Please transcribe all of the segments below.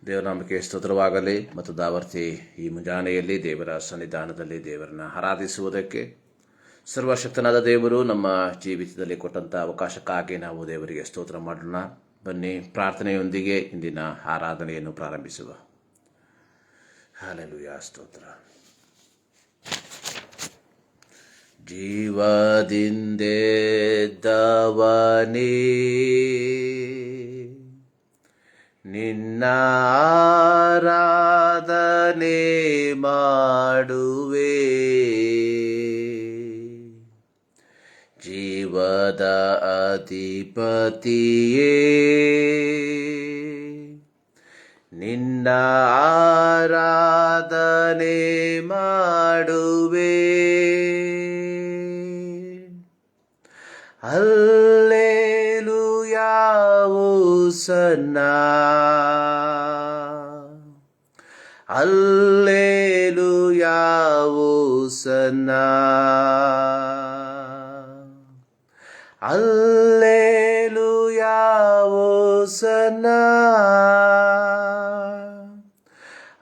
ದೇವನಾಮಕ್ಕೆ ಸ್ತೋತ್ರವಾಗಲಿ. ಮತ್ತು ದಾವರ್ತಿ ಈ ಮುಂಜಾನೆಯಲ್ಲಿ ದೇವರ ಸನ್ನಿಧಾನದಲ್ಲಿ ದೇವರನ್ನ ಆರಾಧಿಸುವುದಕ್ಕೆ ಸರ್ವಶಕ್ತನಾದ ದೇವರು ನಮ್ಮ ಜೀವಿತದಲ್ಲಿ ಕೊಟ್ಟಂಥ ಅವಕಾಶಕ್ಕಾಗಿ ನಾವು ದೇವರಿಗೆ ಸ್ತೋತ್ರ ಮಾಡೋಣ. ಬನ್ನಿ, ಪ್ರಾರ್ಥನೆಯೊಂದಿಗೆ ಇಂದಿನ ಆರಾಧನೆಯನ್ನು ಪ್ರಾರಂಭಿಸುವ. ಹಲ್ಲೆಲೂಯಾ, ಸ್ತೋತ್ರ. ಜೀವದಿಂದೆದ್ದವನೇ ನಿನ್ನ ಆರಾಧನೆ ಮಾಡುವೆ, ಜೀವದ ಅಧಿಪತಿಯೇ ನಿನ್ನ ಆರಾಧನೆ ಮಾಡುವೆ. Hallelujah, hosanna, hallelujah, hosanna, hallelujah, hosanna,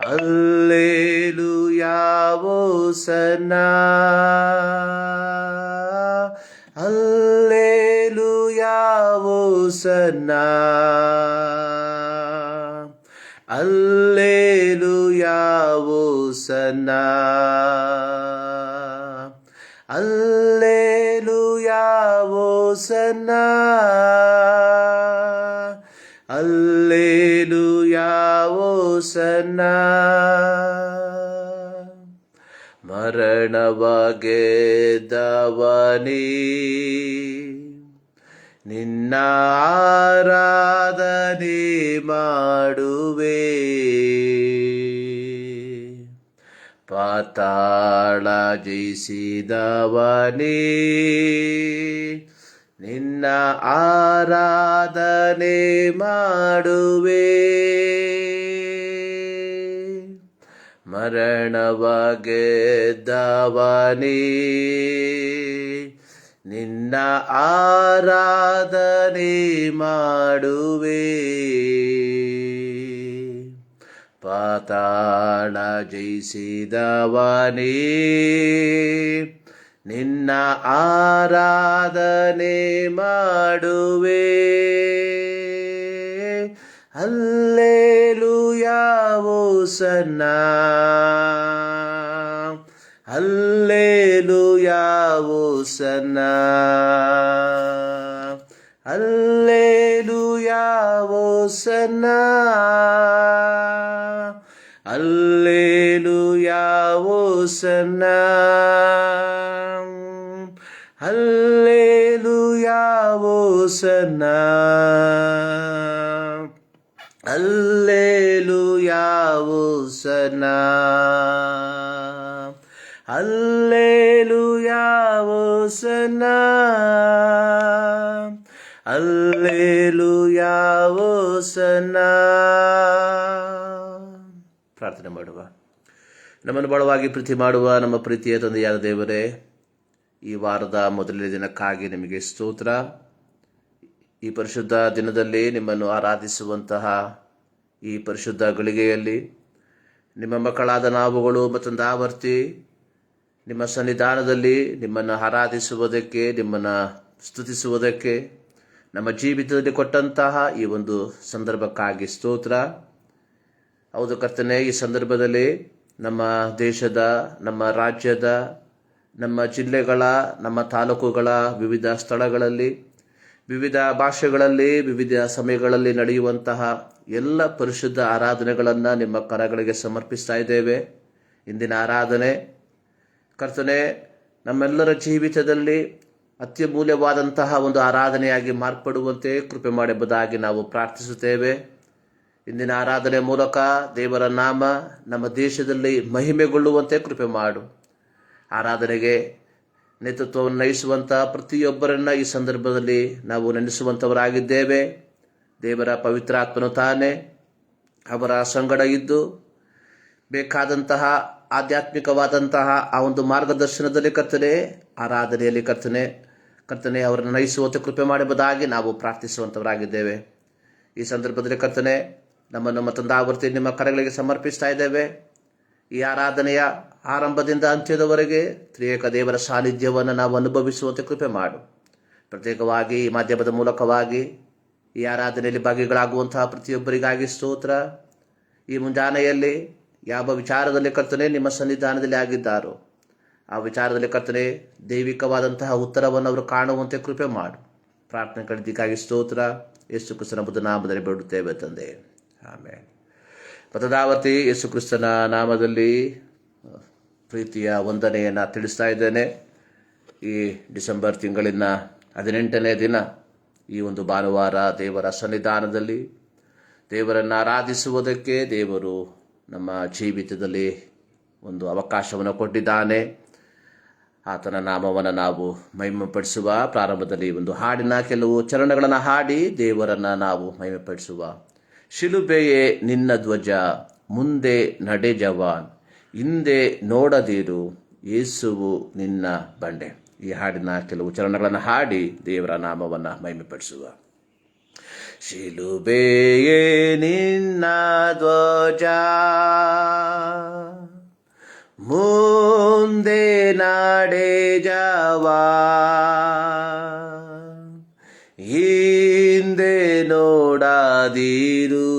hallelujah, hosanna, hallelujah, hosanna, hallelujah, hosanna, hallelujah, hosanna, hallelujah, hosanna. ಮರಣವ ಗೆದ್ದವನೇ ನಿನ್ನ ಆರಾಧನೆ ಮಾಡುವೆ, ಪಾತಾಳ ಜಯಿಸಿದವನೇ ನಿನ್ನ ಆರಾಧನೆ ಮಾಡುವೆ, ಮರಣವ ಗೆದ್ದವನೇ ನಿನ್ನ ಆರಾಧನೆ ಮಾಡುವೆ, ಪಾತಾಳ ಜಯಿಸಿದವನೇ ನಿನ್ನ ಆರಾಧನೆ ಮಾಡುವೆ. Hallelujah, hosanna, hallelujah, hosanna, hallelujah, hosanna, hallelujah, hosanna, hallelujah, hosanna, hallelujah, hosanna, hallelujah, hosanna, hallelujah, hosanna. ಪ್ರಾರ್ಥನೆ ಮಾಡುವ. ನಮ್ಮನ್ನು ಬಹಳವಾಗಿ ಪ್ರೀತಿ ಮಾಡುವ ನಮ್ಮ ಪ್ರೀತಿಯ ತಂದೆಯಾದ ದೇವರೇ, ಈ ವಾರದ ಮೊದಲನೇ ದಿನಕ್ಕಾಗಿ ನಿಮಗೆ ಸ್ತೋತ್ರ. ಈ ಪರಿಶುದ್ಧ ದಿನದಲ್ಲಿ ನಿಮ್ಮನ್ನು ಆರಾಧಿಸುವಂತಹ ಈ ಪರಿಶುದ್ಧ ಗಳಿಗೆಯಲ್ಲಿ ನಿಮ್ಮ ಮಕ್ಕಳಾದ ನಾವುಗಳು ಮತ್ತು ದಾವರ್ತಿ ನಿಮ್ಮ ಸನ್ನಿಧಾನದಲ್ಲಿ ನಿಮ್ಮನ್ನು ಆರಾಧಿಸುವುದಕ್ಕೆ, ನಿಮ್ಮನ್ನು ಸ್ತುತಿಸುವುದಕ್ಕೆ ನಮ್ಮ ಜೀವಿತದಲ್ಲಿ ಕೊಟ್ಟಂತಹ ಈ ಒಂದು ಸಂದರ್ಭಕ್ಕಾಗಿ ಸ್ತೋತ್ರ. ಹೌದು ಕರ್ತನೇ, ಈ ಸಂದರ್ಭದಲ್ಲಿ ನಮ್ಮ ದೇಶದ, ನಮ್ಮ ರಾಜ್ಯದ, ನಮ್ಮ ಜಿಲ್ಲೆಗಳ, ನಮ್ಮ ತಾಲೂಕುಗಳ ವಿವಿಧ ಸ್ಥಳಗಳಲ್ಲಿ, ವಿವಿಧ ಭಾಷೆಗಳಲ್ಲಿ, ವಿವಿಧ ಸಮಯಗಳಲ್ಲಿ ನಡೆಯುವಂತಹ ಎಲ್ಲ ಪರಿಶುದ್ಧ ಆರಾಧನೆಗಳನ್ನು ನಿಮ್ಮ ಕರಗಳಿಗೆ ಸಮರ್ಪಿಸ್ತಾ ಇದ್ದೇವೆ. ಇಂದಿನ ಆರಾಧನೆ ಕರ್ತನೆ ನಮ್ಮೆಲ್ಲರ ಜೀವಿತದಲ್ಲಿ ಅತ್ಯಮೂಲ್ಯವಾದಂತಹ ಒಂದು ಆರಾಧನೆಯಾಗಿ ಮಾರ್ಪಡುವಂತೆ ಕೃಪೆ ಮಾಡಬಹುದಾಗಿ ನಾವು ಪ್ರಾರ್ಥಿಸುತ್ತೇವೆ. ಇಂದಿನ ಆರಾಧನೆ ಮೂಲಕ ದೇವರ ನಾಮ ನಮ್ಮ ದೇಶದಲ್ಲಿ ಮಹಿಮೆಗೊಳ್ಳುವಂತೆ ಕೃಪೆ ಮಾಡು. ಆರಾಧನೆಗೆ ನೇತೃತ್ವವನ್ನು ವಹಿಸುವಂಥ ಪ್ರತಿಯೊಬ್ಬರನ್ನ ಈ ಸಂದರ್ಭದಲ್ಲಿ ನಾವು ನೆನೆಸುವಂಥವರಾಗಿದ್ದೇವೆ. ದೇವರ ಪವಿತ್ರಾತ್ಮನು ತಾನೇ ಅವರ ಸಂಗಡ ಇದ್ದು ಬೇಕಾದಂತಹ ಆಧ್ಯಾತ್ಮಿಕವಾದಂತಹ ಆ ಒಂದು ಮಾರ್ಗದರ್ಶನದಲ್ಲಿ ಕರ್ತನೆ, ಆರಾಧನೆಯಲ್ಲಿ ಕರ್ತನೆ ಅವರನ್ನು ನಯಿಸುವಂತೆ ಕೃಪೆ ಮಾಡಬಹುದಾಗಿ ನಾವು ಪ್ರಾರ್ಥಿಸುವಂಥವರಾಗಿದ್ದೇವೆ. ಈ ಸಂದರ್ಭದಲ್ಲಿ ಕರ್ತನೆ ನಮ್ಮ ತಂದಾವರ್ತಿ ನಿಮ್ಮ ಕರೆಗಳಿಗೆ ಸಮರ್ಪಿಸ್ತಾ ಇದ್ದೇವೆ. ಈ ಆರಾಧನೆಯ ಆರಂಭದಿಂದ ಅಂತ್ಯದವರೆಗೆ ತ್ರಿಯೇಕ ದೇವರ ಸಾನ್ನಿಧ್ಯವನ್ನು ನಾವು ಅನುಭವಿಸುವಂತೆ ಕೃಪೆ ಮಾಡು. ಪ್ರತ್ಯೇಕವಾಗಿ ಈ ಮಾಧ್ಯಮದ ಮೂಲಕವಾಗಿ ಈ ಆರಾಧನೆಯಲ್ಲಿ ಭಾಗಿಗಳಾಗುವಂತಹ ಪ್ರತಿಯೊಬ್ಬರಿಗಾಗಿ ಸ್ತೋತ್ರ. ಈ ಮುಂಜಾನೆಯಲ್ಲಿ ಯಾವ ವಿಚಾರದಲ್ಲಿ ಕರ್ತನೆ ನಿಮ್ಮ ಸನ್ನಿಧಾನದಲ್ಲಿ ಆಗಿದ್ದಾರೋ ಆ ವಿಚಾರದಲ್ಲಿ ಕರ್ತನೆ ದೈವಿಕವಾದಂತಹ ಉತ್ತರವನ್ನು ಅವರು ಕಾಣುವಂತೆ ಕೃಪೆ ಮಾಡು. ಪ್ರಾರ್ಥನೆ ಕಡಿದಕ್ಕಾಗಿ ಸ್ತೋತ್ರ. ಯೇಸು ಕ್ರಿಸ್ತನ ಬುದ್ಧ ನಾಮದಲ್ಲಿ ಬೇಡುತ್ತೇವೆ ತಂದೆ, ಆಮೇಲೆ. ಪತದಾವರ್ತಿ ಯೇಸು ಕ್ರಿಸ್ತನ ನಾಮದಲ್ಲಿ ಪ್ರೀತಿಯ ವಂದನೆಯನ್ನು ತಿಳಿಸ್ತಾ ಇದ್ದೇನೆ. ಈ ಡಿಸೆಂಬರ್ ತಿಂಗಳಿನ 18ನೇ ದಿನ ಈ ಒಂದು ಭಾನುವಾರ ದೇವರ ಸನ್ನಿಧಾನದಲ್ಲಿ ದೇವರನ್ನು ಆರಾಧಿಸುವುದಕ್ಕೆ ದೇವರು ನಮ್ಮ ಜೀವಿತದಲ್ಲಿ ಒಂದು ಅವಕಾಶವನ್ನು ಕೊಟ್ಟಿದ್ದಾನೆ. ಆತನ ನಾಮವನ್ನು ನಾವು ಮಹಿಮೆಪಡಿಸುವ ಪ್ರಾರಂಭದಲ್ಲಿ ಒಂದು ಹಾಡಿನ ಕೆಲವು ಚರಣಗಳನ್ನು ಹಾಡಿ ದೇವರನ್ನು ನಾವು ಮಹಿಮೆಪಡಿಸುವ. ಶಿಲುಬೆಯೇ ನಿನ್ನ ಧ್ವಜ, ಮುಂದೆ ನಡೆ ಜವಾನ್, ಹಿಂದೆ ನೋಡದಿರು, ಯೇಸುವು ನಿನ್ನ ಬಂಡೆ. ಈ ಹಾಡಿನ ಕೆಲವು ಚರಣಗಳನ್ನು ಹಾಡಿ ದೇವರ ನಾಮವನ್ನು ಮಹಿಮೆಪಡಿಸುವ. ಶಿಲುಬೆಯೇ ನಿನ್ನ ಧ್ವಜ, ಮುಂದೆ ನಡೆ ಜವಾನ್, ಹಿಂದೆ ನೋಡದಿರು,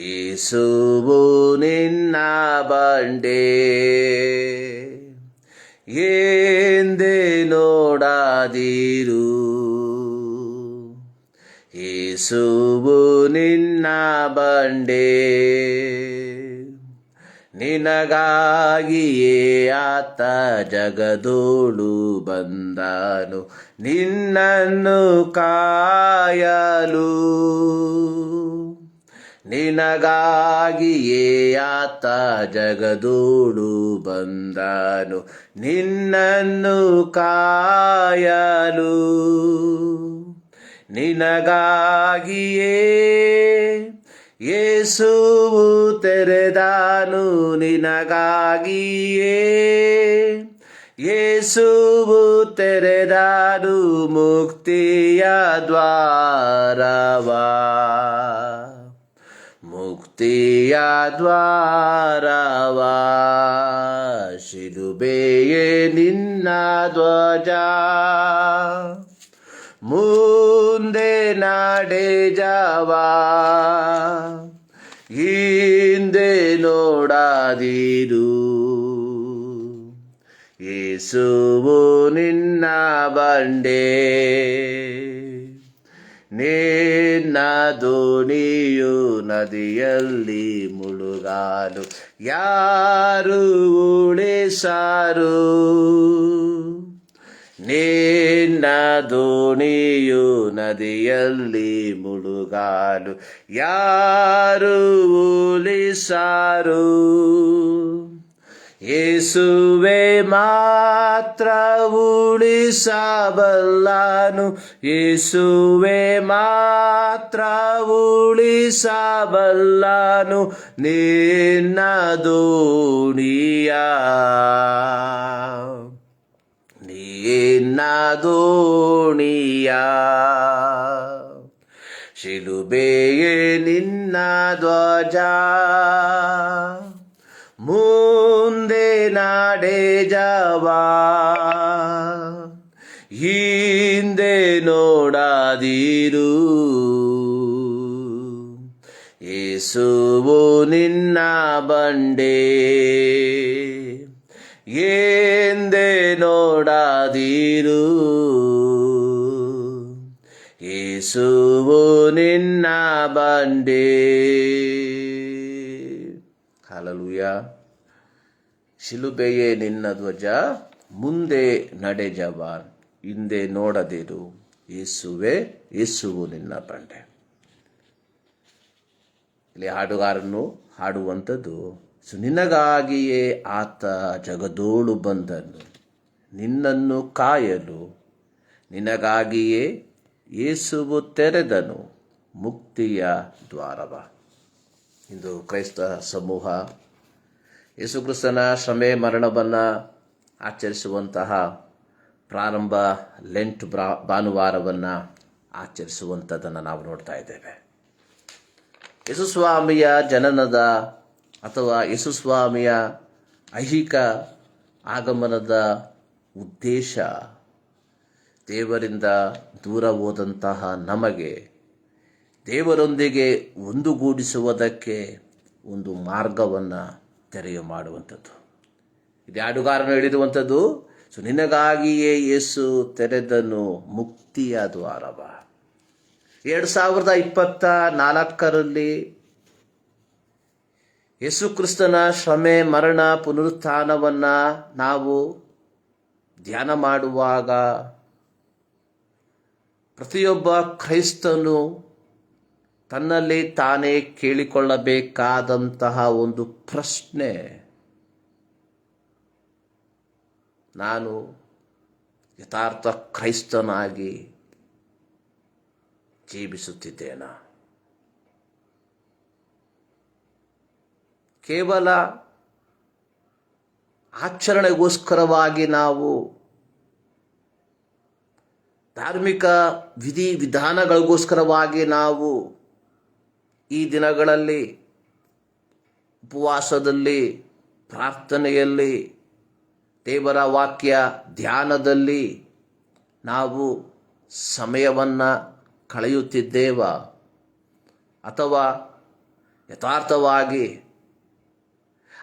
ಯೇಸುವು ನಿನ್ನ ಬಂಡೆ. ಹಿಂದೆ ನೋಡದಿರು, ಯೇಸುವು ನಿನ್ನ ಬಂಡೆ. ನಿನಗಾಗಿಯೇ ಆತ ಜಗದೋಳು ಬಂದನು, ನಿನ್ನನ್ನು ಕಾಯಲು. ನಿನಗಾಗಿಯೇ ಆತ ಜಗದೋಳು ಬಂದನು, ನಿನ್ನನ್ನು ಕಾಯಲು. ನಿನಗಾಗಿಯೇ ಯೇಸುವು ತೆರೆದಾನು, ನಿನಗಾಗಿಯೇ ಯೇಸುವು ತೆರೆದಾನು ಮುಕ್ತಿಯ ದ್ವಾರವ, ಮುಕ್ತಿಯ ದ್ವಾರವ. ಶಿಲುಬೆಯೇ ನಿನ್ನ ಧ್ವಜ, ಮುಂದೆ ನಡೆ ಜವಾನ್, ಹಿಂದೆ ನೋಡದಿರು, ಯೇಸುವು ನಿನ್ನ ಬಂಡೆ. ನಿನ್ನ ದೋಣಿಯು ನದಿಯಲ್ಲಿ ಮುಳುಗಾಲು, ಯಾರು ಉಳಿಸಾರು. ನಿನ್ನ ದೋಣಿಯು ನದಿಯಲ್ಲಿ ಮುಳುಗಾಲು, ಯಾರು ಉಳಿಸಾರು. ಯೇಸುವೆ ಮಾತ್ರ ಉಳಿಸಬಲ್ಲನು, ಯೇಸುವೆ ಮಾತ್ರ ಉಳಿಸಬಲ್ಲನು ನಿನ್ನ ದೋಣಿಯ, ನಿನ್ನ ದೋಣಿಯ. ಶಿಲುಬೆಯೇ ನಿನ್ನ ಧ್ವಜ, ಮುಂದೆ ನಡೆ ಜವಾನ್, ಹಿಂದೆ ನೋಡದಿರು, ಯೇಸುವು ನಿನ್ನ ಬಂಡೆ. ಹಿಂದೆ ನೋಡದಿರು, ಯೇಸುವು ನಿನ್ನ ಬಂಡೆ. ಹಲ್ಲೆಲೂಯಾ. ಶಿಲುಬೆಯೇ ನಿನ್ನ ಧ್ವಜ, ಮುಂದೆ ನಡೆ ಜವಾನ್, ಹಿಂದೆ ನೋಡದಿರು, ಯೇಸುವು ನಿನ್ನ ಬಂಡೆ. ಇಲ್ಲಿ ಹಾಡುಗಾರನು ಹಾಡುವಂಥದ್ದು, ನಿನಗಾಗಿಯೇ ಆತ ಜಗದೋಳು ಬಂದನು, ನಿನ್ನನ್ನು ಕಾಯಲು. ನಿನಗಾಗಿಯೇ ಯೇಸುವು ತೆರೆದನು ಮುಕ್ತಿಯ ದ್ವಾರವ. ಇಂದು ಕ್ರೈಸ್ತ ಸಮೂಹ ಯೇಸುಕ್ರಿಸ್ತನ ಶ್ರಮೆ ಮರಣವನ್ನು ಆಚರಿಸುವಂತಹ ಪ್ರಾರಂಭ ಲೆಂಟ್ ಭಾನುವಾರವನ್ನು ಆಚರಿಸುವಂಥದ್ದನ್ನು ನಾವು ನೋಡ್ತಾ ಇದ್ದೇವೆ. ಯೇಸುಸ್ವಾಮಿಯ ಜನನದ ಅಥವಾ ಯೇಸುಸ್ವಾಮಿಯ ಐಹಿಕ ಆಗಮನದ ಉದ್ದೇಶ ದೇವರಿಂದ ದೂರ ಹೋದಂತಹ ನಮಗೆ ದೇವರೊಂದಿಗೆ ಒಂದುಗೂಡಿಸುವುದಕ್ಕೆ ಒಂದು ಮಾರ್ಗವನ್ನು ತೆರೆಯ ಮಾಡುವಂಥದ್ದು. ಇದು ಹಾಡುಗಾರನು ಹೇಳಿರುವಂಥದ್ದು, ನಿನಗಾಗಿಯೇ ಯೇಸು ತೆರೆದನು ಮುಕ್ತಿಯ ದ್ವಾರವ. 2024 ಯೇಸು ಕ್ರಿಸ್ತನ ಶ್ರಮೆ, ಮರಣ, ಪುನರುತ್ಥಾನವನ್ನು ನಾವು ಧ್ಯಾನ ಮಾಡುವಾಗ ಪ್ರತಿಯೊಬ್ಬ ಕ್ರೈಸ್ತನು ತನ್ನಲ್ಲಿ ತಾನೇ ಕೇಳಿಕೊಳ್ಳಬೇಕಾದಂತಹ ಒಂದು ಪ್ರಶ್ನೆ, ನಾನು ಯಥಾರ್ಥ ಕ್ರೈಸ್ತನಾಗಿ ಜೀವಿಸುತ್ತಿದ್ದೇನಾ? ಕೇವಲ ಆಚರಣೆಗೋಸ್ಕರವಾಗಿ ನಾವು ಧಾರ್ಮಿಕ ವಿಧಿ ವಿಧಾನಗಳಿಗೋಸ್ಕರವಾಗಿ ನಾವು ಈ ದಿನಗಳಲ್ಲಿ ಉಪವಾಸದಲ್ಲಿ, ಪ್ರಾರ್ಥನೆಯಲ್ಲಿ, ದೇವರ ವಾಕ್ಯ ಧ್ಯಾನದಲ್ಲಿ ನಾವು ಸಮಯವನ್ನು ಕಳೆಯುತ್ತಿದ್ದೇವ, ಅಥವಾ ಯಥಾರ್ಥವಾಗಿ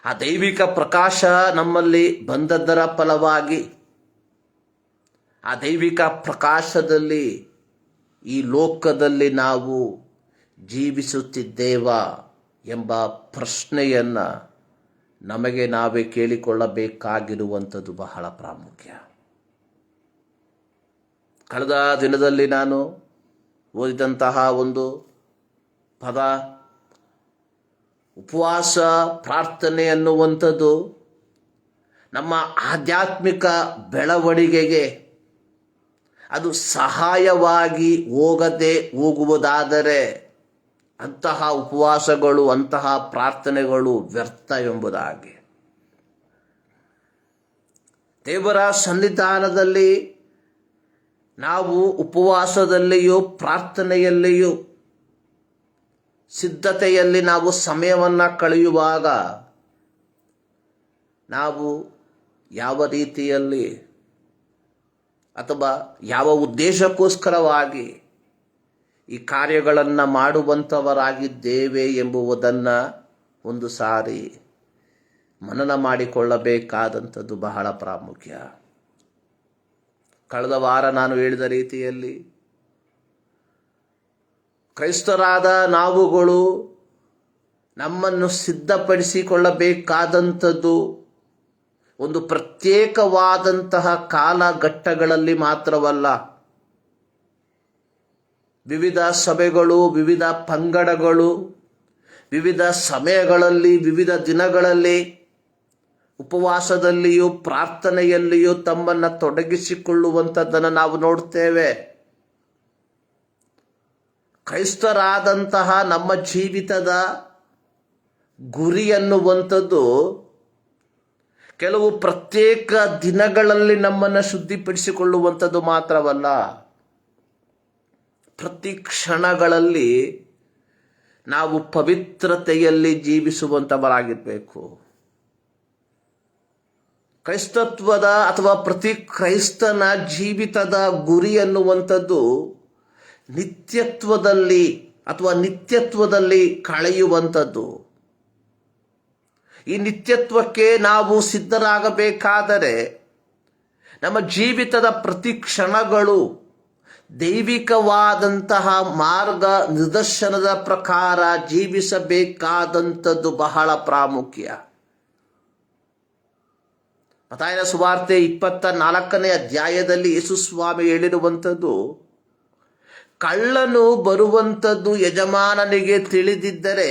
ಆ ದೈವಿಕ ಪ್ರಕಾಶ ನಮ್ಮಲ್ಲಿ ಬಂದದ್ದರ ಫಲವಾಗಿ ಆ ದೈವಿಕ ಪ್ರಕಾಶದಲ್ಲಿ ಈ ಲೋಕದಲ್ಲಿ ನಾವು ಜೀವಿಸುತ್ತಿದ್ದೇವಾ ಎಂಬ ಪ್ರಶ್ನೆಯನ್ನು ನಮಗೆ ನಾವೇ ಕೇಳಿಕೊಳ್ಳಬೇಕಾಗಿರುವಂಥದ್ದು ಬಹಳ ಪ್ರಾಮುಖ್ಯ. ಕಳೆದ ದಿನದಲ್ಲಿ ನಾನು ಓದಿದಂತಹ ಒಂದು ಪದ, ಉಪವಾಸ ಪ್ರಾರ್ಥನೆ ಅನ್ನುವಂಥದ್ದು ನಮ್ಮ ಆಧ್ಯಾತ್ಮಿಕ ಬೆಳವಣಿಗೆಗೆ ಅದು ಸಹಾಯವಾಗಿ ಹೋಗುವುದಾದರೆ ಅಂತಹ ಉಪವಾಸಗಳು, ಅಂತಹ ಪ್ರಾರ್ಥನೆಗಳು ವ್ಯರ್ಥ ಎಂಬುದಾಗಿ. ದೇವರ ಸನ್ನಿಧಾನದಲ್ಲಿ ನಾವು ಉಪವಾಸದಲ್ಲಿಯೂ ಪ್ರಾರ್ಥನೆಯಲ್ಲಿಯೂ ಸಿದ್ಧತೆಯಲ್ಲಿ ನಾವು ಸಮಯವನ್ನು ಕಳೆಯುವಾಗ ನಾವು ಯಾವ ರೀತಿಯಲ್ಲಿ ಅಥವಾ ಯಾವ ಉದ್ದೇಶಕ್ಕೋಸ್ಕರವಾಗಿ ಈ ಕಾರ್ಯಗಳನ್ನು ಮಾಡುವಂಥವರಾಗಿದ್ದೇವೆ ಎಂಬುವುದನ್ನು ಒಂದು ಸಾರಿ ಮನನ ಮಾಡಿಕೊಳ್ಳಬೇಕಾದಂಥದ್ದು ಬಹಳ ಪ್ರಾಮುಖ್ಯ. ಕಳೆದ ವಾರ ನಾನು ಹೇಳಿದ ರೀತಿಯಲ್ಲಿ ಕ್ರೈಸ್ತರಾದ ನಾವುಗಳು ನಮ್ಮನ್ನು ಸಿದ್ಧಪಡಿಸಿಕೊಳ್ಳಬೇಕಾದಂಥದ್ದು ಒಂದು ಪ್ರತ್ಯೇಕವಾದಂತಹ ಕಾಲಘಟ್ಟಗಳಲ್ಲಿ ಮಾತ್ರವಲ್ಲ. ವಿವಿಧ ಸಭೆಗಳು, ವಿವಿಧ ಪಂಗಡಗಳು, ವಿವಿಧ ಸಮಯಗಳಲ್ಲಿ, ವಿವಿಧ ದಿನಗಳಲ್ಲಿ ಉಪವಾಸದಲ್ಲಿಯೂ ಪ್ರಾರ್ಥನೆಯಲ್ಲಿಯೂ ತಮ್ಮನ್ನು ತೊಡಗಿಸಿಕೊಳ್ಳುವಂಥದ್ದನ್ನು ನಾವು ನೋಡ್ತೇವೆ. ಕ್ರೈಸ್ತರಾದಂತಹ ನಮ್ಮ ಜೀವಿತದ ಗುರಿ ಅನ್ನುವಂಥದ್ದು ಕೆಲವು ಪ್ರತ್ಯೇಕ ದಿನಗಳಲ್ಲಿ ನಮ್ಮನ್ನು ಶುದ್ಧಿಪಡಿಸಿಕೊಳ್ಳುವಂಥದ್ದು ಮಾತ್ರವಲ್ಲ, ಪ್ರತಿ ಕ್ಷಣಗಳಲ್ಲಿ ನಾವು ಪವಿತ್ರತೆಯಲ್ಲಿ ಜೀವಿಸುವಂಥವರಾಗಿರಬೇಕು. ಕ್ರೈಸ್ತತ್ವದ ಅಥವಾ ಪ್ರತಿ ಕ್ರೈಸ್ತನ ಜೀವಿತದ ಗುರಿ ಅನ್ನುವಂಥದ್ದು ನಿತ್ಯತ್ವದಲ್ಲಿ ಅಥವಾ ನಿತ್ಯತ್ವದಲ್ಲಿ ಕಳೆಯುವಂಥದ್ದು. ಈ ನಿತ್ಯತ್ವಕ್ಕೆ ನಾವು ಸಿದ್ಧರಾಗಬೇಕಾದರೆ ನಮ್ಮ ಜೀವಿತದ ಪ್ರತಿ ಕ್ಷಣಗಳು ದೈವಿಕವಾದಂತಹ ಮಾರ್ಗ ನಿದರ್ಶನದ ಪ್ರಕಾರ ಜೀವಿಸಬೇಕಾದಂಥದ್ದು ಬಹಳ ಪ್ರಾಮುಖ್ಯ. ಮತ್ತಾಯನ ಸುವಾರ್ತೆ 24ನೇ ಅಧ್ಯಾಯದಲ್ಲಿ ಯೇಸು ಸ್ವಾಮಿ ಹೇಳಿರುವಂಥದ್ದು, ಕಳ್ಳನು ಬರುವಂಥದ್ದು ಯಜಮಾನನಿಗೆ ತಿಳಿದಿದ್ದರೆ